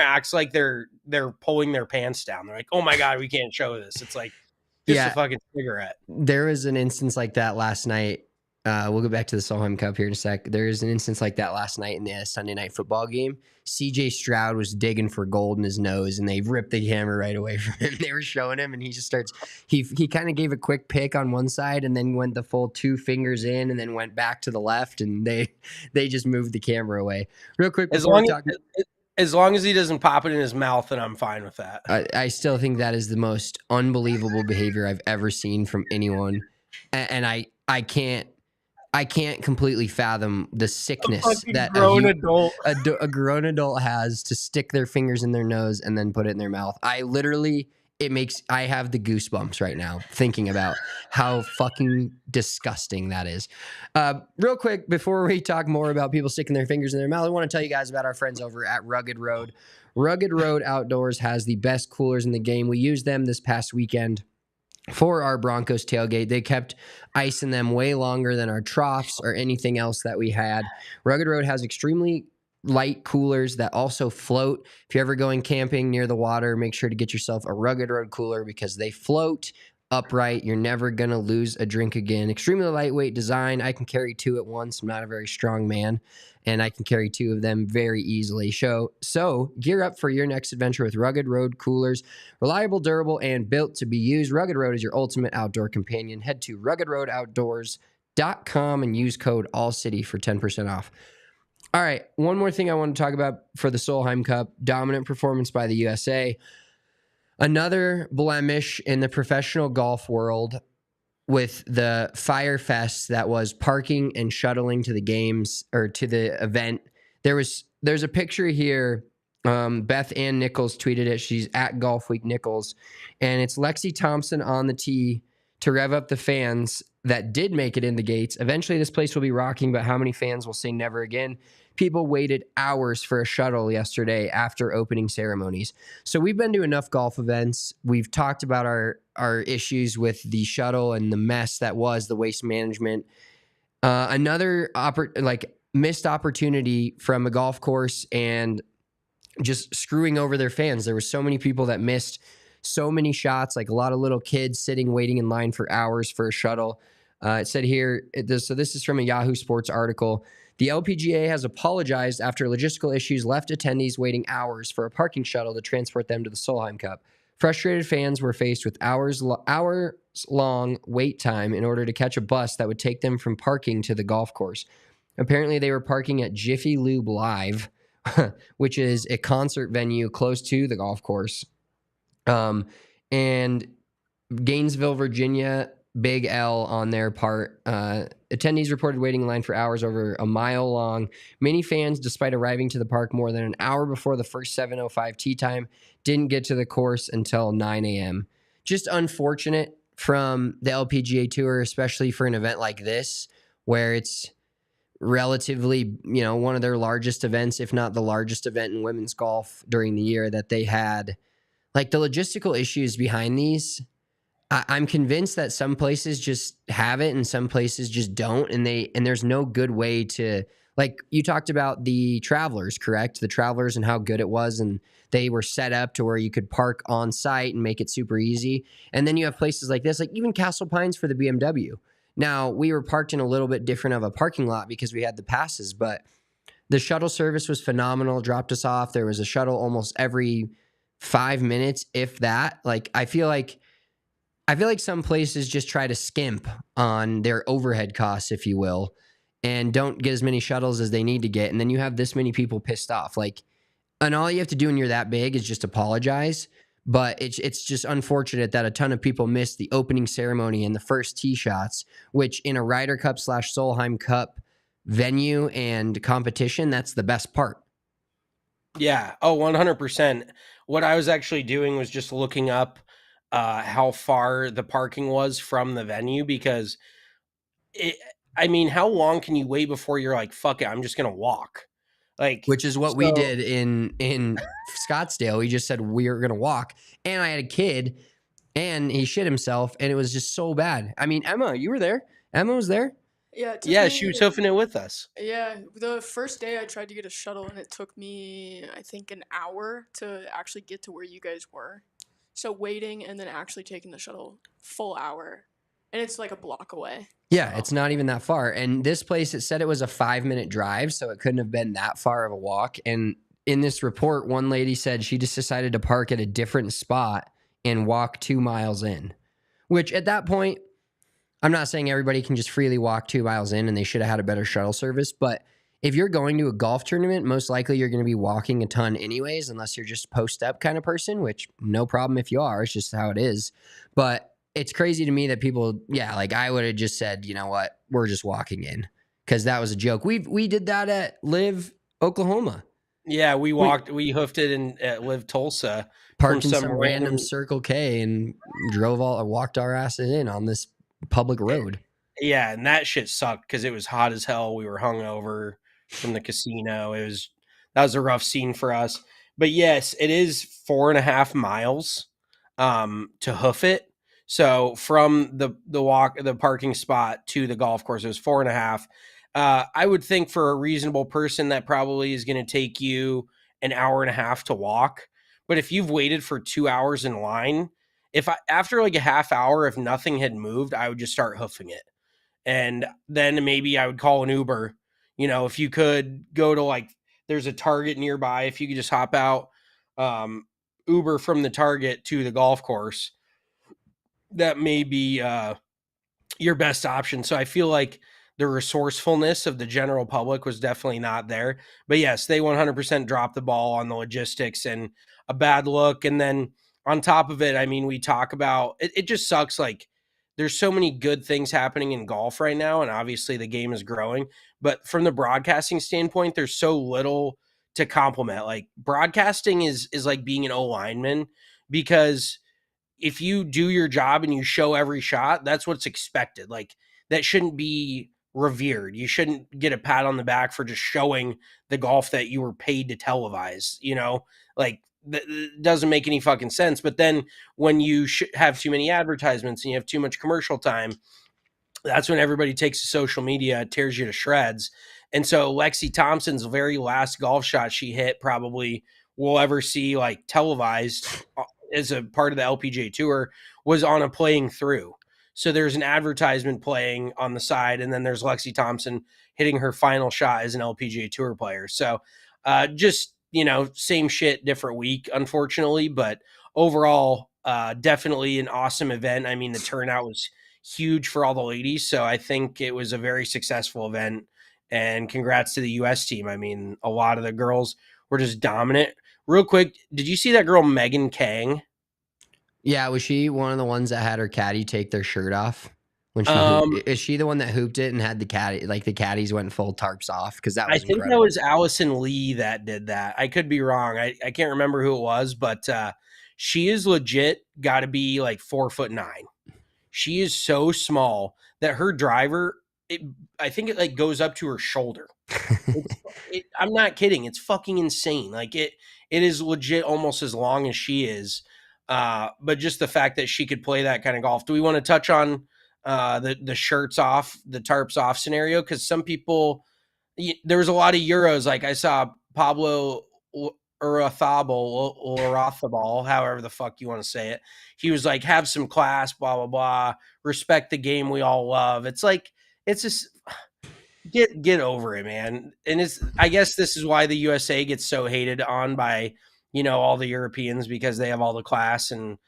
acts like they're pulling their pants down. They're like, oh my God, we can't show this. It's like just a fucking cigarette. There was an instance like that last night. We'll go back to the Solheim Cup here in a sec. There is an instance like that last night in the Sunday night football game. CJ Stroud was digging for gold in his nose, and they ripped the camera right away from him. They were showing him, and he just starts. He kind of gave a quick pick on one side, and then went the full 2 fingers in, and then went back to the left, and they just moved the camera away real quick. As long as he doesn't pop it in his mouth, then I'm fine with that. I still think that is the most unbelievable behavior I've ever seen from anyone, and I can't completely fathom the sickness that a grown adult has to stick their fingers in their nose and then put it in their mouth. I have the goosebumps right now thinking about how fucking disgusting that is. Real quick, before we talk more about people sticking their fingers in their mouth, I want to tell you guys about our friends over at Rugged Road. Rugged Road Outdoors has the best coolers in the game. We used them this past weekend for our Broncos tailgate. They kept ice in them way longer than our troughs or anything else that we had. Rugged Road has extremely light coolers that also float. If you're ever going camping near the water, make sure to get yourself a Rugged Road cooler because they float. upright. You're never going to lose a drink again. Extremely lightweight design. I can carry 2 at once. I'm not a very strong man, and I can carry 2 of them very easily. So gear up for your next adventure with Rugged Road coolers. Reliable, durable, and built to be used. Rugged Road is your ultimate outdoor companion. Head to ruggedroadoutdoors.com and use code ALLCITY for 10% off. All right, one more thing I want to talk about for the Solheim Cup. Dominant performance by the USA. Another blemish in the professional golf world with the Fire Fest that was parking and shuttling to the games or to the event. There's a picture here. Beth Ann Nichols tweeted it. She's at Golf Week Nichols, and it's Lexi Thompson on the tee to rev up the fans that did make it in the gates. Eventually, this place will be rocking, but how many fans will say never again? People waited hours for a shuttle yesterday after opening ceremonies. So we've been to enough golf events. We've talked about our issues with the shuttle and the mess that was the waste management. Another missed opportunity from a golf course and just screwing over their fans. There were so many people that missed so many shots, like a lot of little kids sitting waiting in line for hours for a shuttle. It said here, so this is from a Yahoo Sports article. The LPGA has apologized after logistical issues left attendees waiting hours for a parking shuttle to transport them to the Solheim Cup. Frustrated fans were faced with hours-long wait time in order to catch a bus that would take them from parking to the golf course. Apparently, they were parking at Jiffy Lube Live, which is a concert venue close to the golf course. And Gainesville, Virginia, big L on their part. Attendees reported waiting in line for hours over a mile long. Many fans, despite arriving to the park more than an hour before the first 7:05 tee time, didn't get to the course until 9 a.m. Just unfortunate from the LPGA Tour, especially for an event like this, where it's relatively, one of their largest events, if not the largest event in women's golf during the year, that they had. Like, the logistical issues behind these, I'm convinced that some places just have it and some places just don't. And there's no good way to, like, you talked about the Travelers, correct? The Travelers and how good it was. And they were set up to where you could park on site and make it super easy. And then you have places like this, like even Castle Pines for the BMW. Now, we were parked in a little bit different of a parking lot because we had the passes, but the shuttle service was phenomenal, dropped us off. There was a shuttle almost every 5 minutes, if that. Like, I feel like some places just try to skimp on their overhead costs, if you will, and don't get as many shuttles as they need to get. And then you have this many people pissed off. Like, and all you have to do when you're that big is just apologize. But it's just unfortunate that a ton of people missed the opening ceremony and the first tee shots, which in a Ryder Cup / Solheim Cup venue and competition, that's the best part. Yeah. Oh, 100%. What I was actually doing was just looking up how far the parking was from the venue, because how long can you wait before you're like, fuck it, I'm just going to walk? Like, which is what we did in Scottsdale. We just said we were going to walk, and I had a kid and he shit himself and it was just so bad. I mean, Emma, you were there. Emma was there. Yeah, she was hoofing it with us. Yeah, the first day I tried to get a shuttle and it took me, I think, an hour to actually get to where you guys were. So waiting and then actually taking the shuttle, full hour. And it's like a block away. Yeah, it's not even that far. And this place, it said it was a 5-minute drive, so it couldn't have been that far of a walk. And in this report, one lady said she just decided to park at a different spot and walk 2 miles in, which at that point, I'm not saying everybody can just freely walk 2 miles in and they should have had a better shuttle service. But if you're going to a golf tournament, most likely you're going to be walking a ton anyways, unless you're just post-up kind of person, which no problem if you are. It's just how it is. But it's crazy to me that people, like I would have just said, you know what, we're just walking in, because that was a joke. We did that at Live, Oklahoma. Yeah, we hoofed it in at Live Tulsa. Parked in some random Circle K and walked our asses in on this public road. Yeah, and that shit sucked because it was hot as hell. We were hungover from the casino. That was a rough scene for us. But yes, it is 4.5 miles to hoof it. So from the parking spot to the golf course, it was 4.5. I would think for a reasonable person that probably is going to take you an hour and a half to walk. But if you've waited for 2 hours in line, after like a half hour, if nothing had moved, I would just start hoofing it. And then maybe I would call an Uber. You know, if you could go to like, there's a Target nearby, if you could just hop out, Uber from the Target to the golf course, that may be your best option. So I feel like the resourcefulness of the general public was definitely not there. But yes, they 100% dropped the ball on the logistics and a bad look. And then on top of it, I mean, we talk about it just sucks. Like, there's so many good things happening in golf right now, and obviously the game is growing. But from the broadcasting standpoint, there's so little to compliment. Like, broadcasting is like being an O lineman, because if you do your job and you show every shot, that's what's expected. Like, that shouldn't be revered. You shouldn't get a pat on the back for just showing the golf that you were paid to televise, you know? Like, that doesn't make any fucking sense. But then when you have too many advertisements and you have too much commercial time, that's when everybody takes to social media, tears you to shreds. And so Lexi Thompson's very last golf shot she hit probably we'll ever see like televised as a part of the LPGA Tour was on a playing through. So there's an advertisement playing on the side, and then there's Lexi Thompson hitting her final shot as an LPGA Tour player. So just, you know, same shit, different week, unfortunately. But overall, definitely an awesome event. I mean, the turnout was huge for all the ladies. So I think it was a very successful event. And congrats to the U.S. team. I mean, a lot of the girls were just dominant. Real quick, did you see that girl Megan Kang? Yeah, was she one of the ones that had her caddy take their shirt off? When she is she the one that hooped it and had the caddy, like the caddies went full tarps off? Because that was I think incredible. that was Allison Lee that did that. I could be wrong. I can't remember who it was, but she is legit got to be like 4'9". She is so small that her driver, I think it like goes up to her shoulder. I'm not kidding. It's fucking insane. Like it is legit almost as long as she is. But just the fact that she could play that kind of golf. Do we want to touch on the shirts off, the tarps off scenario? Because some people, there was a lot of Euros. Like I saw Pablo Urathabal, however the fuck you want to say it. He was like, have some class, blah, blah, blah. Respect the game we all love. It's like, it's just get over it, man. And I guess this is why the USA gets so hated on by, you know, all the Europeans, because they have all the class and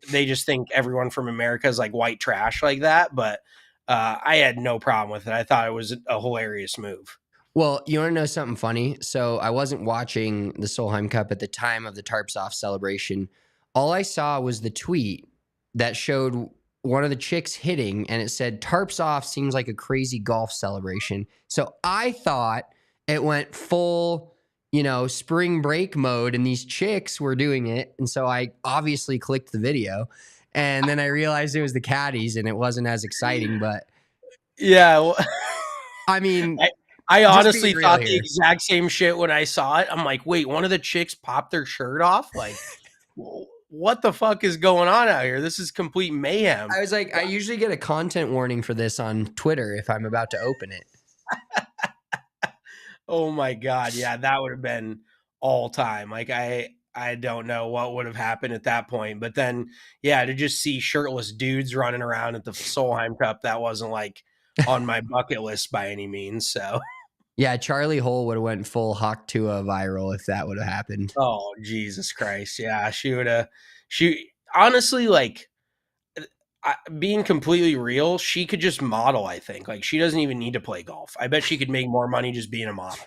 they just think everyone from America is like white trash like that. But I had no problem with it. I thought it was a hilarious move. Well, you want to know something funny? So I wasn't watching the Solheim Cup at the time of the tarps off celebration. All I saw was the tweet that showed one of the chicks hitting, and it said tarps off seems like a crazy golf celebration. So I thought it went full, you know, spring break mode, and these chicks were doing it. And so I obviously clicked the video, and then I realized it was the caddies, and it wasn't as exciting. But yeah, well, I mean, I honestly thought the exact same shit when I saw it. I'm like, wait, one of the chicks popped their shirt off? Like, what the fuck is going on out here? This is complete mayhem. I was like, I usually get a content warning for this on Twitter if I'm about to open it. Oh my God. Yeah, that would have been all time. Like, I don't know what would have happened at that point. But then, yeah, to just see shirtless dudes running around at the Solheim Cup, that wasn't like on my bucket list by any means. So yeah, Charley Hull would have went full Hawk Tua viral if that would have happened. Oh, Jesus Christ. Yeah, she honestly, like, being completely real, she could just model, I think. Like, she doesn't even need to play golf. I bet she could make more money just being a model.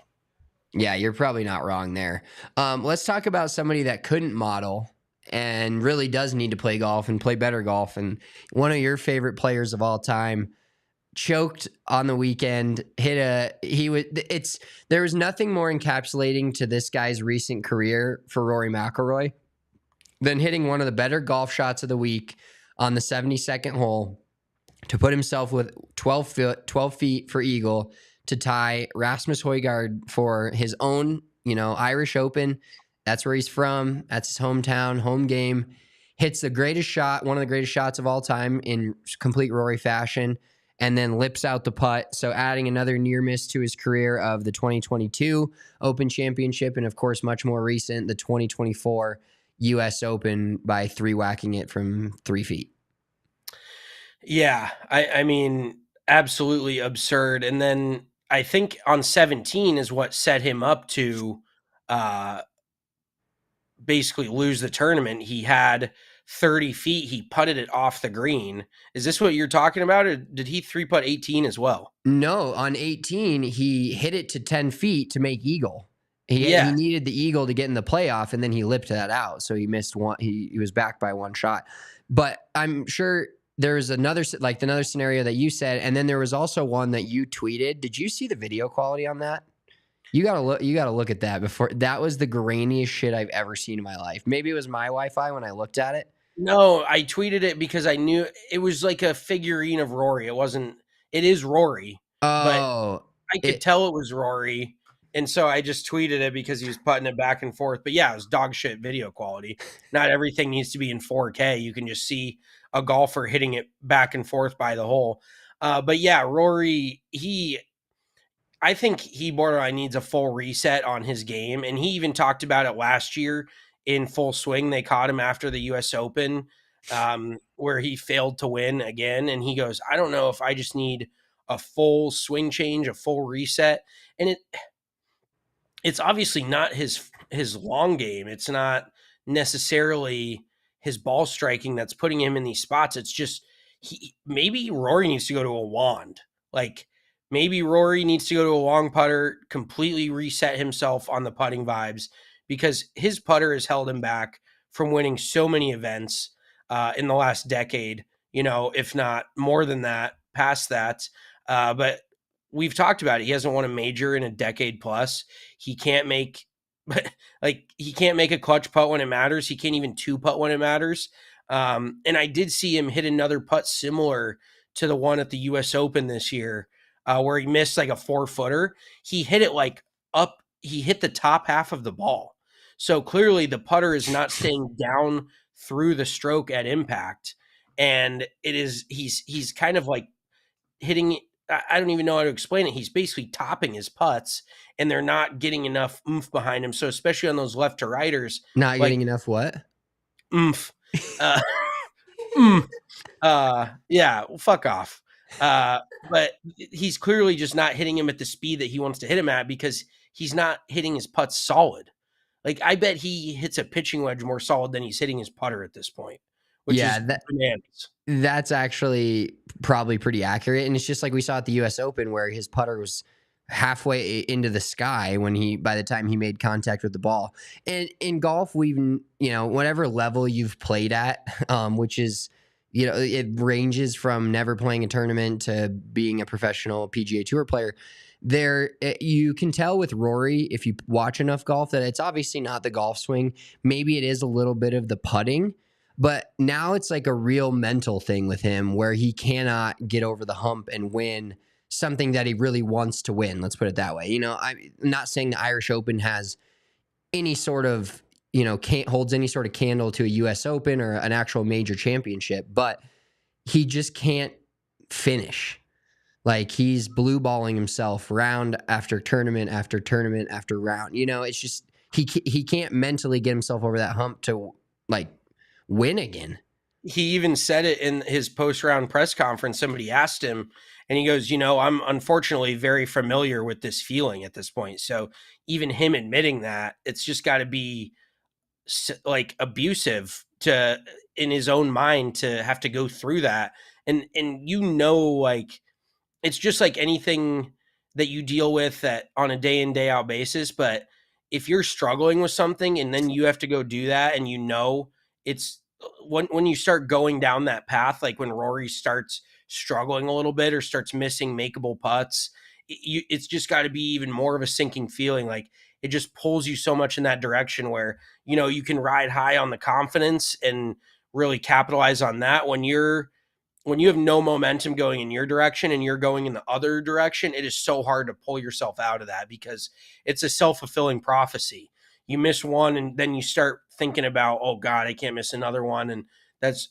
Yeah, you're probably not wrong there. Let's talk about somebody that couldn't model and really does need to play golf and play better golf. And one of your favorite players of all time choked on the weekend, there was nothing more encapsulating to this guy's recent career for Rory McIlroy than hitting one of the better golf shots of the week on the 72nd hole to put himself with 12 feet for eagle to tie Rasmus Højgaard for his own, you know, Irish Open. That's where he's from. That's his hometown, home game. Hits the greatest shot, one of the greatest shots of all time in complete Rory fashion, and then lips out the putt. So adding another near miss to his career of the 2022 Open Championship, and of course, much more recent, the 2024 U.S. Open by 3-whacking it from 3 feet. Yeah, I mean, absolutely absurd. And then I think on 17 is what set him up to basically lose the tournament. He had 30 feet. He putted it off the green. Is this what you're talking about? Or did he 3-putt 18 as well? No, on 18, he hit it to 10 feet to make eagle. He Yeah. needed the eagle to get in the playoff, and then he lipped that out. So he missed one. He was back by one shot. But I'm sure there's another scenario that you said, and then there was also one that you tweeted. Did you see the video quality on that? You gotta look at that before. That was the grainiest shit I've ever seen in my life. Maybe it was my Wi-Fi when I looked at it. No, I tweeted it because I knew it was like a figurine of Rory. It wasn't. It is Rory, but Oh, I could tell it was Rory. And so I just tweeted it because he was putting it back and forth. But yeah, it was dog shit video quality. Not everything needs to be in 4K. You can just see a golfer hitting it back and forth by the hole. But yeah, Rory, I think he borderline needs a full reset on his game. And he even talked about it last year in Full Swing. They caught him after the US Open where he failed to win again. And he goes, I don't know if I just need a full swing change, a full reset. And it's obviously not his long game. It's not necessarily his ball striking that's putting him in these spots. It's just maybe Rory needs to go to a wand. Like maybe Rory needs to go to a long putter, completely reset himself on the putting vibes, because his putter has held him back from winning so many events in the last decade, if not more than that, past that. But we've talked about it. He hasn't won a major in a decade plus. He can't make a clutch putt when it matters. He can't even 2-putt when it matters. And I did see him hit another putt similar to the one at the US Open this year, where he missed like a 4-footer. He hit it like up. He hit the top half of the ball. So clearly the putter is not staying down through the stroke at impact. And he's kind of like hitting, I don't even know how to explain it. He's basically topping his putts, and they're not getting enough oomph behind him. So especially on those left to righters, not getting enough what? Oomph. Yeah, well, fuck off. But he's clearly just not hitting him at the speed that he wants to hit him at, because he's not hitting his putts solid. Like I bet he hits a pitching wedge more solid than he's hitting his putter at this point, which is bananas. That's actually probably pretty accurate. And it's just like we saw at the US Open, where his putter was halfway into the sky by the time he made contact with the ball. And in golf, whatever level you've played at, which is, it ranges from never playing a tournament to being a professional PGA Tour player. You can tell with Rory, if you watch enough golf, that it's obviously not the golf swing. Maybe it is a little bit of the putting. But now it's like a real mental thing with him, where he cannot get over the hump and win something that he really wants to win. Let's put it that way. I'm not saying the Irish Open has any sort of, holds any sort of candle to a US Open or an actual major championship, but he just can't finish. Like he's blue balling himself round after tournament after tournament after round. It's just he can't mentally get himself over that hump to like win again. He even said it in his post-round press conference. Somebody asked him, and he goes, I'm unfortunately very familiar with this feeling at this point. So even him admitting that, it's just got to be like abusive in his own mind to have to go through that. And like, it's just like anything that you deal with that on a day in, day out basis. But if you're struggling with something and then you have to go do that, and it's when you start going down that path, like when Rory starts struggling a little bit or starts missing makeable putts, it's just got to be even more of a sinking feeling. Like it just pulls you so much in that direction where, you can ride high on the confidence and really capitalize on that. When you have no momentum going in your direction and you're going in the other direction, it is so hard to pull yourself out of that, because it's a self-fulfilling prophecy. You miss one and then you start thinking about, oh God, I can't miss another one. And that's,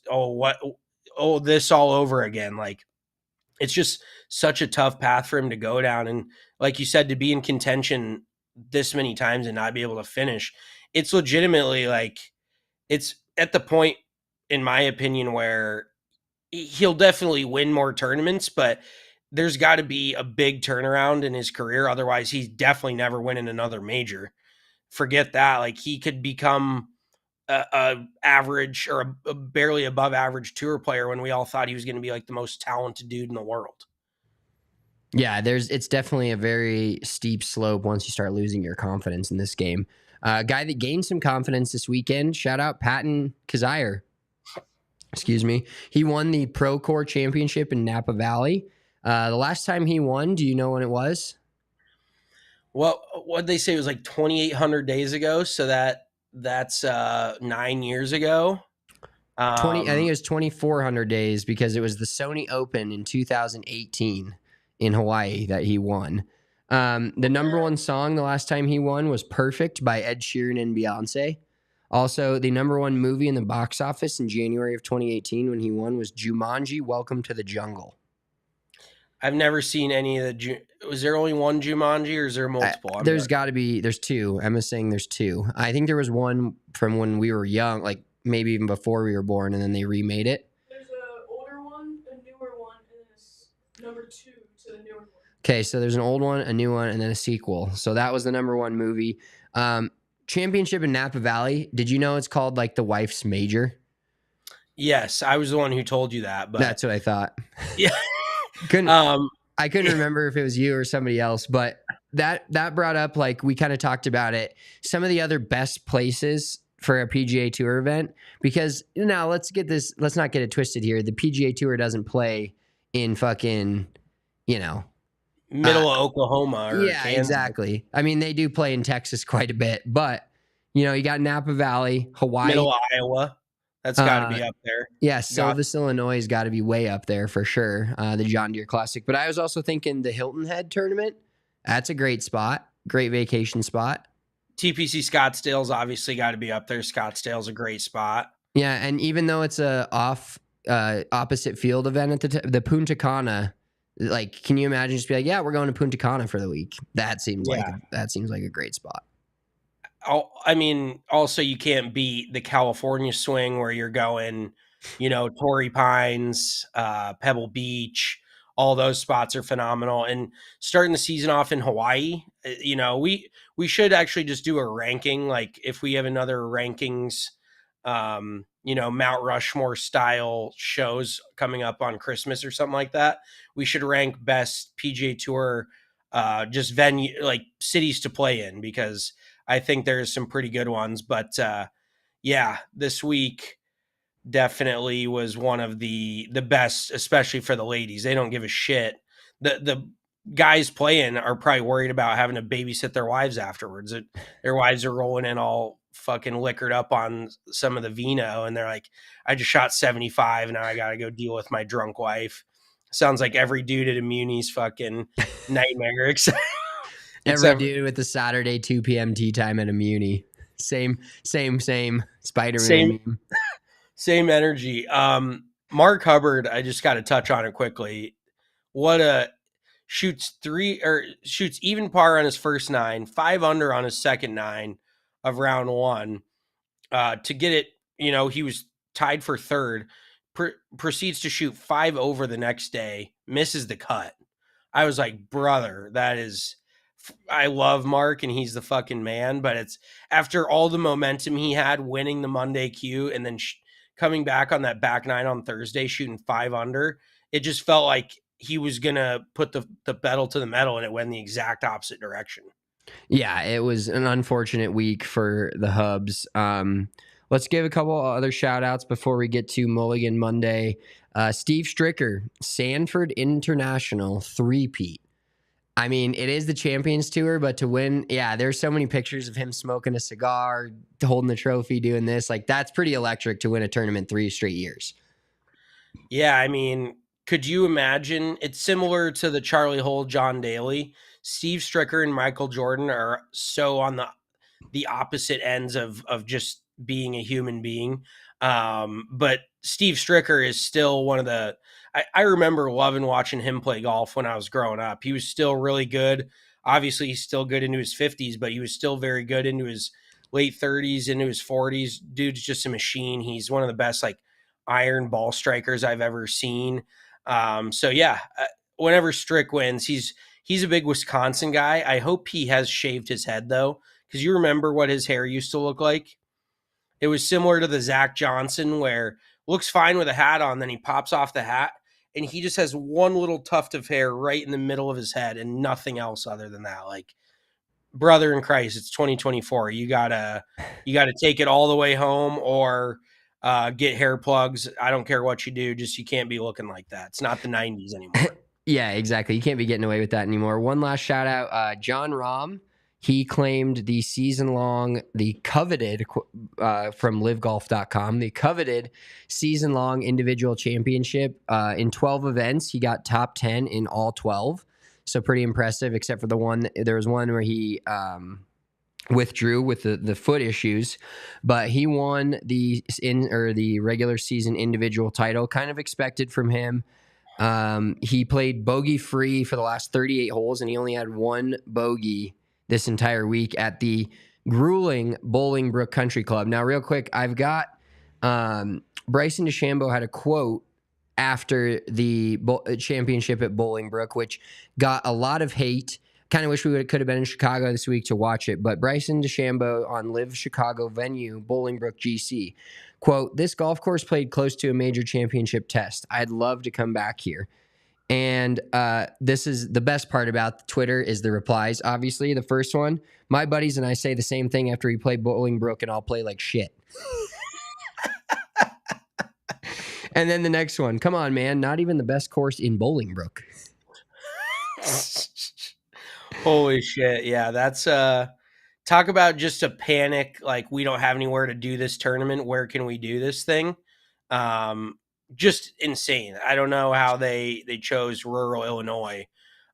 this all over again. Like it's just such a tough path for him to go down. And like you said, to be in contention this many times and not be able to finish, it's legitimately like, it's at the point, in my opinion, where he'll definitely win more tournaments, but there's got to be a big turnaround in his career. Otherwise, he's definitely never winning another major. Forget that. Like, he could become a average or a barely above average tour player when we all thought he was going to be like the most talented dude in the world. Yeah, it's definitely a very steep slope once you start losing your confidence in this game. Guy that gained some confidence this weekend, shout out Patton Kizzire. Excuse me. He won the ProCore Championship in Napa Valley. The last time he won, do you know when it was? Well, what'd they say? It was like 2,800 days ago. So that's 9 years ago. 20. I think it was 2,400 days because it was the Sony Open in 2018 in Hawaii that he won. The number one song the last time he won was Perfect by Ed Sheeran and Beyonce. Also, the number one movie in the box office in January of 2018 when he won was Jumanji, Welcome to the Jungle. I've never seen any of the. Was there only one Jumanji, or is there multiple? There's got to be. There's two. Emma's saying there's two. I think there was one from when we were young, like maybe even before we were born, and then they remade it. There's an older one, a newer one, and then number 2 to the newer one. Okay, so there's an old one, a new one, and then a sequel. So that was the number one movie. Championship in Napa Valley. Did you know it's called like the Wife's Major? Yes, I was the one who told you that. But that's what I thought. Yeah. I couldn't remember if it was you or somebody else, but that brought up, like, we kind of talked about it, some of the other best places for a PGA Tour event, because now let's not get it twisted here. The PGA Tour doesn't play in fucking, middle of Oklahoma or yeah, Kansas. Exactly. I mean, they do play in Texas quite a bit, but you got Napa Valley, Hawaii, middle of Iowa. That's got to be up there. Yeah, Silvis, Illinois has got to be way up there for sure. The John Deere Classic. But I was also thinking the Hilton Head tournament. That's a great spot. Great vacation spot. TPC Scottsdale's obviously got to be up there. Scottsdale's a great spot. Yeah, and even though it's a opposite field event at the Punta Cana, like, can you imagine just be like, yeah, we're going to Punta Cana for the week? That seems like a great spot. I mean, also you can't beat the California swing where you're going, Torrey Pines, Pebble Beach. All those spots are phenomenal. And starting the season off in Hawaii, we should actually just do a ranking. Like, if we have another rankings, Mount Rushmore style shows coming up on Christmas or something like that, we should rank best PGA Tour just venue, like cities to play in, because I think there's some pretty good ones. But this week definitely was one of the best, especially for the ladies. They don't give a shit. The guys playing are probably worried about having to babysit their wives afterwards. Their wives are rolling in all fucking liquored up on some of the vino, and they're like, I just shot 75, now I gotta go deal with my drunk wife. Sounds like every dude at a Muni's fucking nightmare. Every dude with the Saturday 2 p.m. tea time at a Muni. Same Spider-Man meme. Same energy. Mark Hubbard, I just got to touch on it quickly. Shoots even par on his first 9, 5 under on his second 9 of round 1. To get it, he was tied for third, proceeds to shoot 5 over the next day, misses the cut. I was like, brother, I love Mark and he's the fucking man, but it's after all the momentum he had winning the Monday Q and then coming back on that back 9 on Thursday, shooting 5 under, it just felt like he was going to put the pedal to the metal, and it went in the exact opposite direction. Yeah, it was an unfortunate week for the Hubs. Let's give a couple other shout outs before we get to Mulligan Monday. Steve Stricker, Sanford International, Three-Peat. I mean, it is the Champions Tour, but to win, there's so many pictures of him smoking a cigar, holding the trophy, doing this. Like, that's pretty electric to win a tournament 3 straight years. Yeah, I mean, could you imagine? It's similar to the Charley Hull, John Daly. Steve Stricker and Michael Jordan are so on the opposite ends of just being a human being. But Steve Stricker is still one of the... I remember loving watching him play golf when I was growing up. He was still really good. Obviously, he's still good into his 50s, but he was still very good into his late 30s into his 40s. Dude's just a machine. He's one of the best like iron ball strikers I've ever seen. So yeah, whenever Strick wins, he's a big Wisconsin guy. I hope he has shaved his head though, because you remember what his hair used to look like. It was similar to the Zach Johnson, where looks fine with a hat on, then he pops off the hat, and he just has one little tuft of hair right in the middle of his head and nothing else other than that. Like, brother in Christ, it's 2024. You gotta take it all the way home or get hair plugs. I don't care what you do, just you can't be looking like that. It's not the 90s anymore. Yeah, exactly. You can't be getting away with that anymore. One last shout out, John Rahm. He claimed the season-long, the coveted, from livegolf.com, the coveted season-long individual championship. In 12 events, he got top 10 in all 12. So pretty impressive, except for there was one where he withdrew with the foot issues, but he won the regular season individual title, kind of expected from him. He played bogey-free for the last 38 holes, and he only had one bogey this entire week at the grueling Bolingbrook Country Club. Now, real quick, I've got Bryson DeChambeau had a quote after the championship at Bolingbrook, which got a lot of hate. Kind of wish could have been in Chicago this week to watch it, but Bryson DeChambeau on Live Chicago venue, Bolingbrook GC, quote, "This golf course played close to a major championship test. I'd love to come back here." And this is the best part about Twitter is the replies. Obviously, the first one, my buddies and I say the same thing after we play Bolingbrook, and I'll play like shit. And then the next one, come on, man, not even the best course in Bolingbrook. Holy shit. Yeah, that's talk about just a panic, like we don't have anywhere to do this tournament. Where can we do this thing? Just insane. I don't know how they chose rural Illinois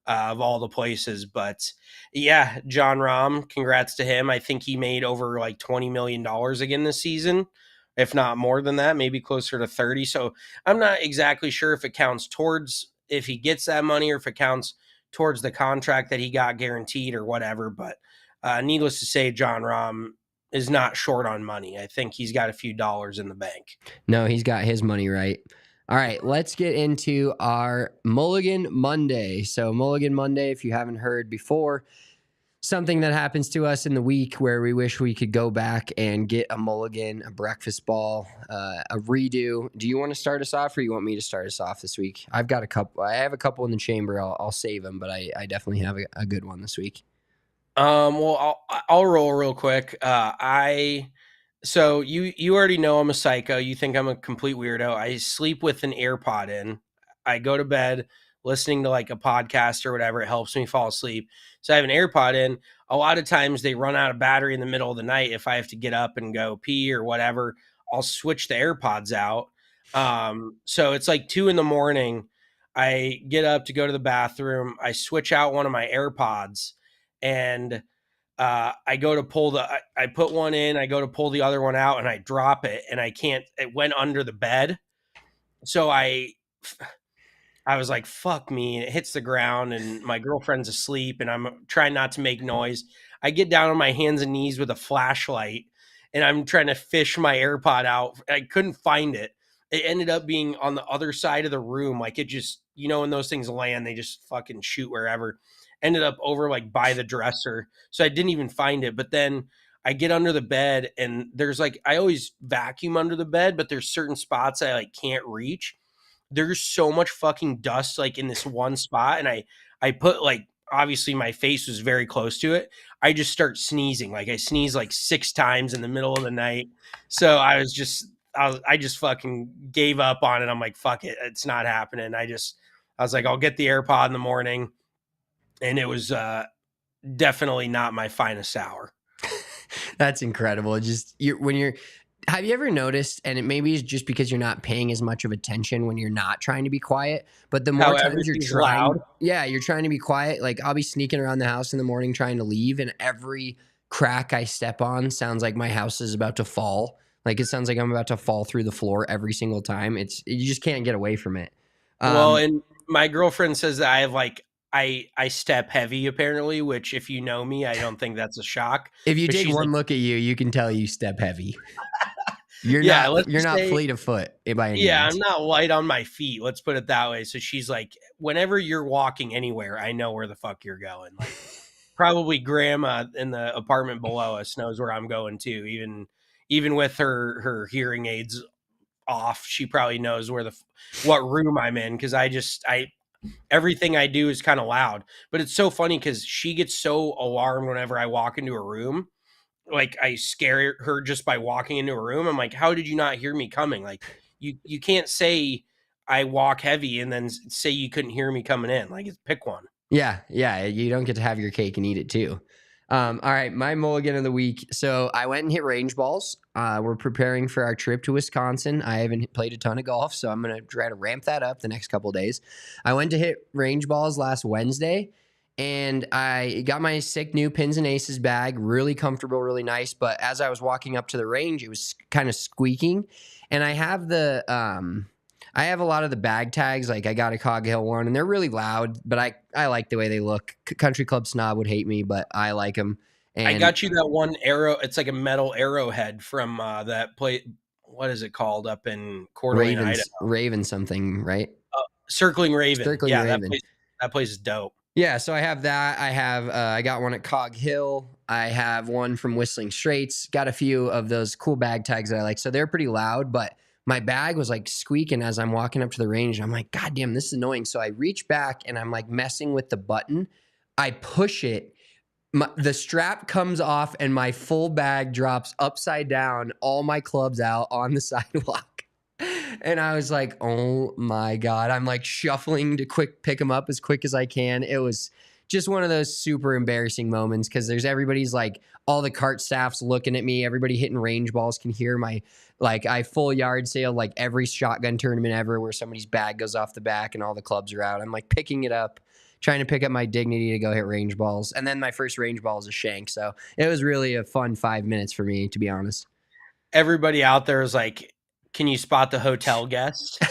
of all the places, but yeah, John Rahm, congrats to him. I think he made over like $20 million again this season, if not more than that, maybe closer to 30. So I'm not exactly sure if it counts towards if he gets that money or if it counts towards the contract that he got guaranteed or whatever. But needless to say, John Rahm is not short on money. I think he's got a few dollars in the bank. No, he's got his money right. All right, let's get into our Mulligan Monday. So Mulligan Monday, if you haven't heard before, something that happens to us in the week where we wish we could go back and get a mulligan, a breakfast ball, a redo. Do you want to start us off or you want me to start us off this week? I've got a couple. I have a couple in the chamber. I'll save them, but I definitely have a good one this week. Well, I'll roll real quick. So you already know I'm a psycho. You think I'm a complete weirdo. I sleep with an AirPod in. I go to bed listening to like a podcast or whatever. It helps me fall asleep. So I have an AirPod in. A lot of times they run out of battery in the middle of the night. If I have to get up and go pee or whatever, I'll switch the AirPods out. So it's like 2 a.m. I get up to go to the bathroom. I switch out one of my AirPods and I go to pull I put one in, I go to pull the other one out and I drop it and it went under the bed. So I was like, fuck me. And it hits the ground and my girlfriend's asleep and I'm trying not to make noise. I get down on my hands and knees with a flashlight and I'm trying to fish my AirPod out. I couldn't find it. It ended up being on the other side of the room. Like it just, when those things land, they just fucking shoot wherever. Ended up over like by the dresser. So I didn't even find it. But then I get under the bed and there's like, I always vacuum under the bed, but there's certain spots I like can't reach. There's so much fucking dust like in this one spot. And I put like, obviously my face was very close to it. I just start sneezing. Like I sneeze like 6 times in the middle of the night. So I just fucking gave up on it. I'm like, fuck it. It's not happening. I was like, I'll get the AirPod in the morning. And it was definitely not my finest hour. That's incredible. Just have you ever noticed, and it maybe is just because you're not paying as much of attention when you're not trying to be quiet, but the more times you're trying, you're trying to be quiet. Like I'll be sneaking around the house in the morning trying to leave, and every crack I step on sounds like my house is about to fall. Like it sounds like I'm about to fall through the floor every single time. You just can't get away from it. Well, and my girlfriend says that I step heavy apparently, which if you know me, I don't think that's a shock. If you But take she's one like, look at you, you can tell you step heavy. You're yeah, let's not just say, fleet of foot by any yeah, means. I'm not light on my feet. Let's put it that way. So she's like, whenever you're walking anywhere, I know where the fuck you're going. Like, probably grandma in the apartment below us knows where I'm going to. Even with her hearing aids off, she probably knows what room I'm in, because everything I do is kind of loud. But it's so funny because she gets so alarmed whenever I walk into a room. Like, I scare her just by walking into a room. I'm like, how did you not hear me coming? Like, you can't say I walk heavy and then say you couldn't hear me coming in. Like, pick one. Yeah, you don't get to have your cake and eat it too. All right, my mulligan of the week. So I went and hit range balls. We're preparing for our trip to Wisconsin. I haven't played a ton of golf, so I'm going to try to ramp that up the next couple of days. I went to hit range balls last Wednesday, and I got my sick new pins and aces bag. Really comfortable, really nice. But as I was walking up to the range, it was kind of squeaking. And I have I have a lot of the bag tags. Like, I got a Cog Hill one, and they're really loud, but I like the way they look. Country Club Snob would hate me, but I like them. And I got you that one arrow. It's like a metal arrowhead from that play. What is it called up in Coeur d'Alene, Idaho? Raven something, right? Circling Raven. Circling Raven. That place is dope. Yeah, so I have that. I got one at Cog Hill. I have one from Whistling Straits. Got a few of those cool bag tags that I like. So they're pretty loud, but my bag was like squeaking as I'm walking up to the range. I'm like, God damn, this is annoying. So I reach back and I'm like messing with the button. I push it. The strap comes off and my full bag drops upside down, all my clubs out on the sidewalk. And I was like, oh my God. I'm like shuffling to pick them up as quick as I can. It was just one of those super embarrassing moments because everybody's like, all the cart staff's looking at me. Everybody hitting range balls can hear I full yard sale like every shotgun tournament ever where somebody's bag goes off the back and all the clubs are out. I'm like picking it up, trying to pick up my dignity to go hit range balls. And then my first range ball is a shank. So it was really a fun 5 minutes for me, to be honest. Everybody out there is like, can you spot the hotel guest?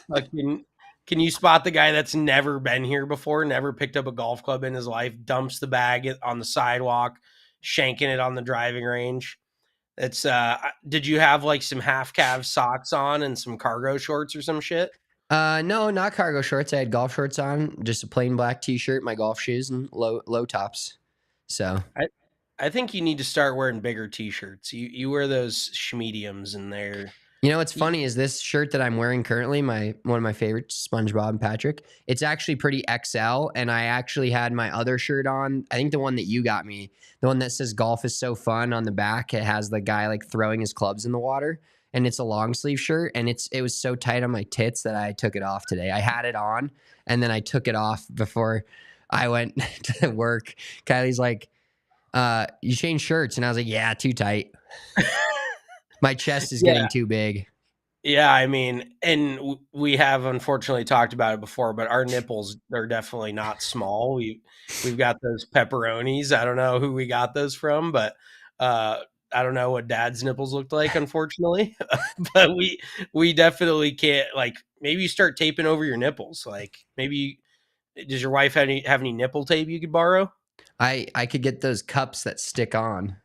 Like, can you spot the guy that's never been here before, never picked up a golf club in his life, dumps the bag on the sidewalk, shanking it on the driving range? It's did you have like some half calf socks on and some cargo shorts or some shit? No, not cargo shorts. I had golf shorts on, just a plain black t-shirt, my golf shoes, and low tops. So I think you need to start wearing bigger t-shirts. You wear those schmediums in there. You know what's funny is this shirt that I'm wearing currently, one of my favorites, SpongeBob and Patrick. It's actually pretty XL, and I actually had my other shirt on. I think the one that you got me, the one that says "Golf is so fun" on the back. It has the guy like throwing his clubs in the water, and it's a long sleeve shirt, and it was so tight on my tits that I took it off today. I had it on, and then I took it off before I went to work. Kylie's like, "You changed shirts," and I was like, "Yeah, too tight." My chest is getting too big. Yeah, I mean, and we have unfortunately talked about it before, but our nipples, they're definitely not small. We've got those pepperonis. I don't know who we got those from, but I don't know what Dad's nipples looked like, unfortunately. But we definitely can't, like, maybe you start taping over your nipples. Like, maybe does your wife have any nipple tape you could borrow? I could get those cups that stick on.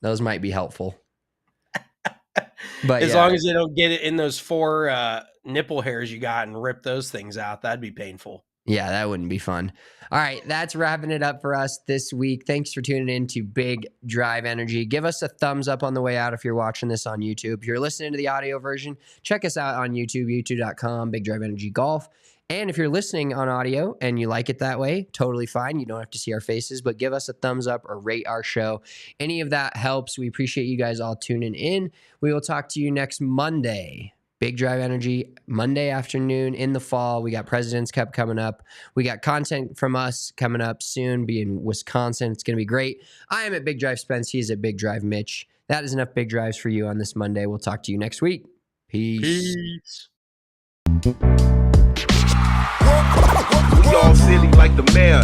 Those might be helpful. But as long as they don't get it in those 4 nipple hairs you got and rip those things out, that'd be painful. Yeah, that wouldn't be fun. All right, that's wrapping it up for us this week. Thanks for tuning in to Big Drive Energy. Give us a thumbs up on the way out if you're watching this on YouTube. If you're listening to the audio version, check us out on YouTube, youtube.com, Big Drive Energy Golf. And if you're listening on audio and you like it that way, totally fine. You don't have to see our faces, but give us a thumbs up or rate our show. Any of that helps. We appreciate you guys all tuning in. We will talk to you next Monday. Big Drive Energy, Monday afternoon in the fall. We got President's Cup coming up. We got content from us coming up soon, be in Wisconsin. It's going to be great. I am at Big Drive Spence. He's at Big Drive Mitch. That is enough Big Drives for you on this Monday. We'll talk to you next week. Peace. We all silly like the mayor.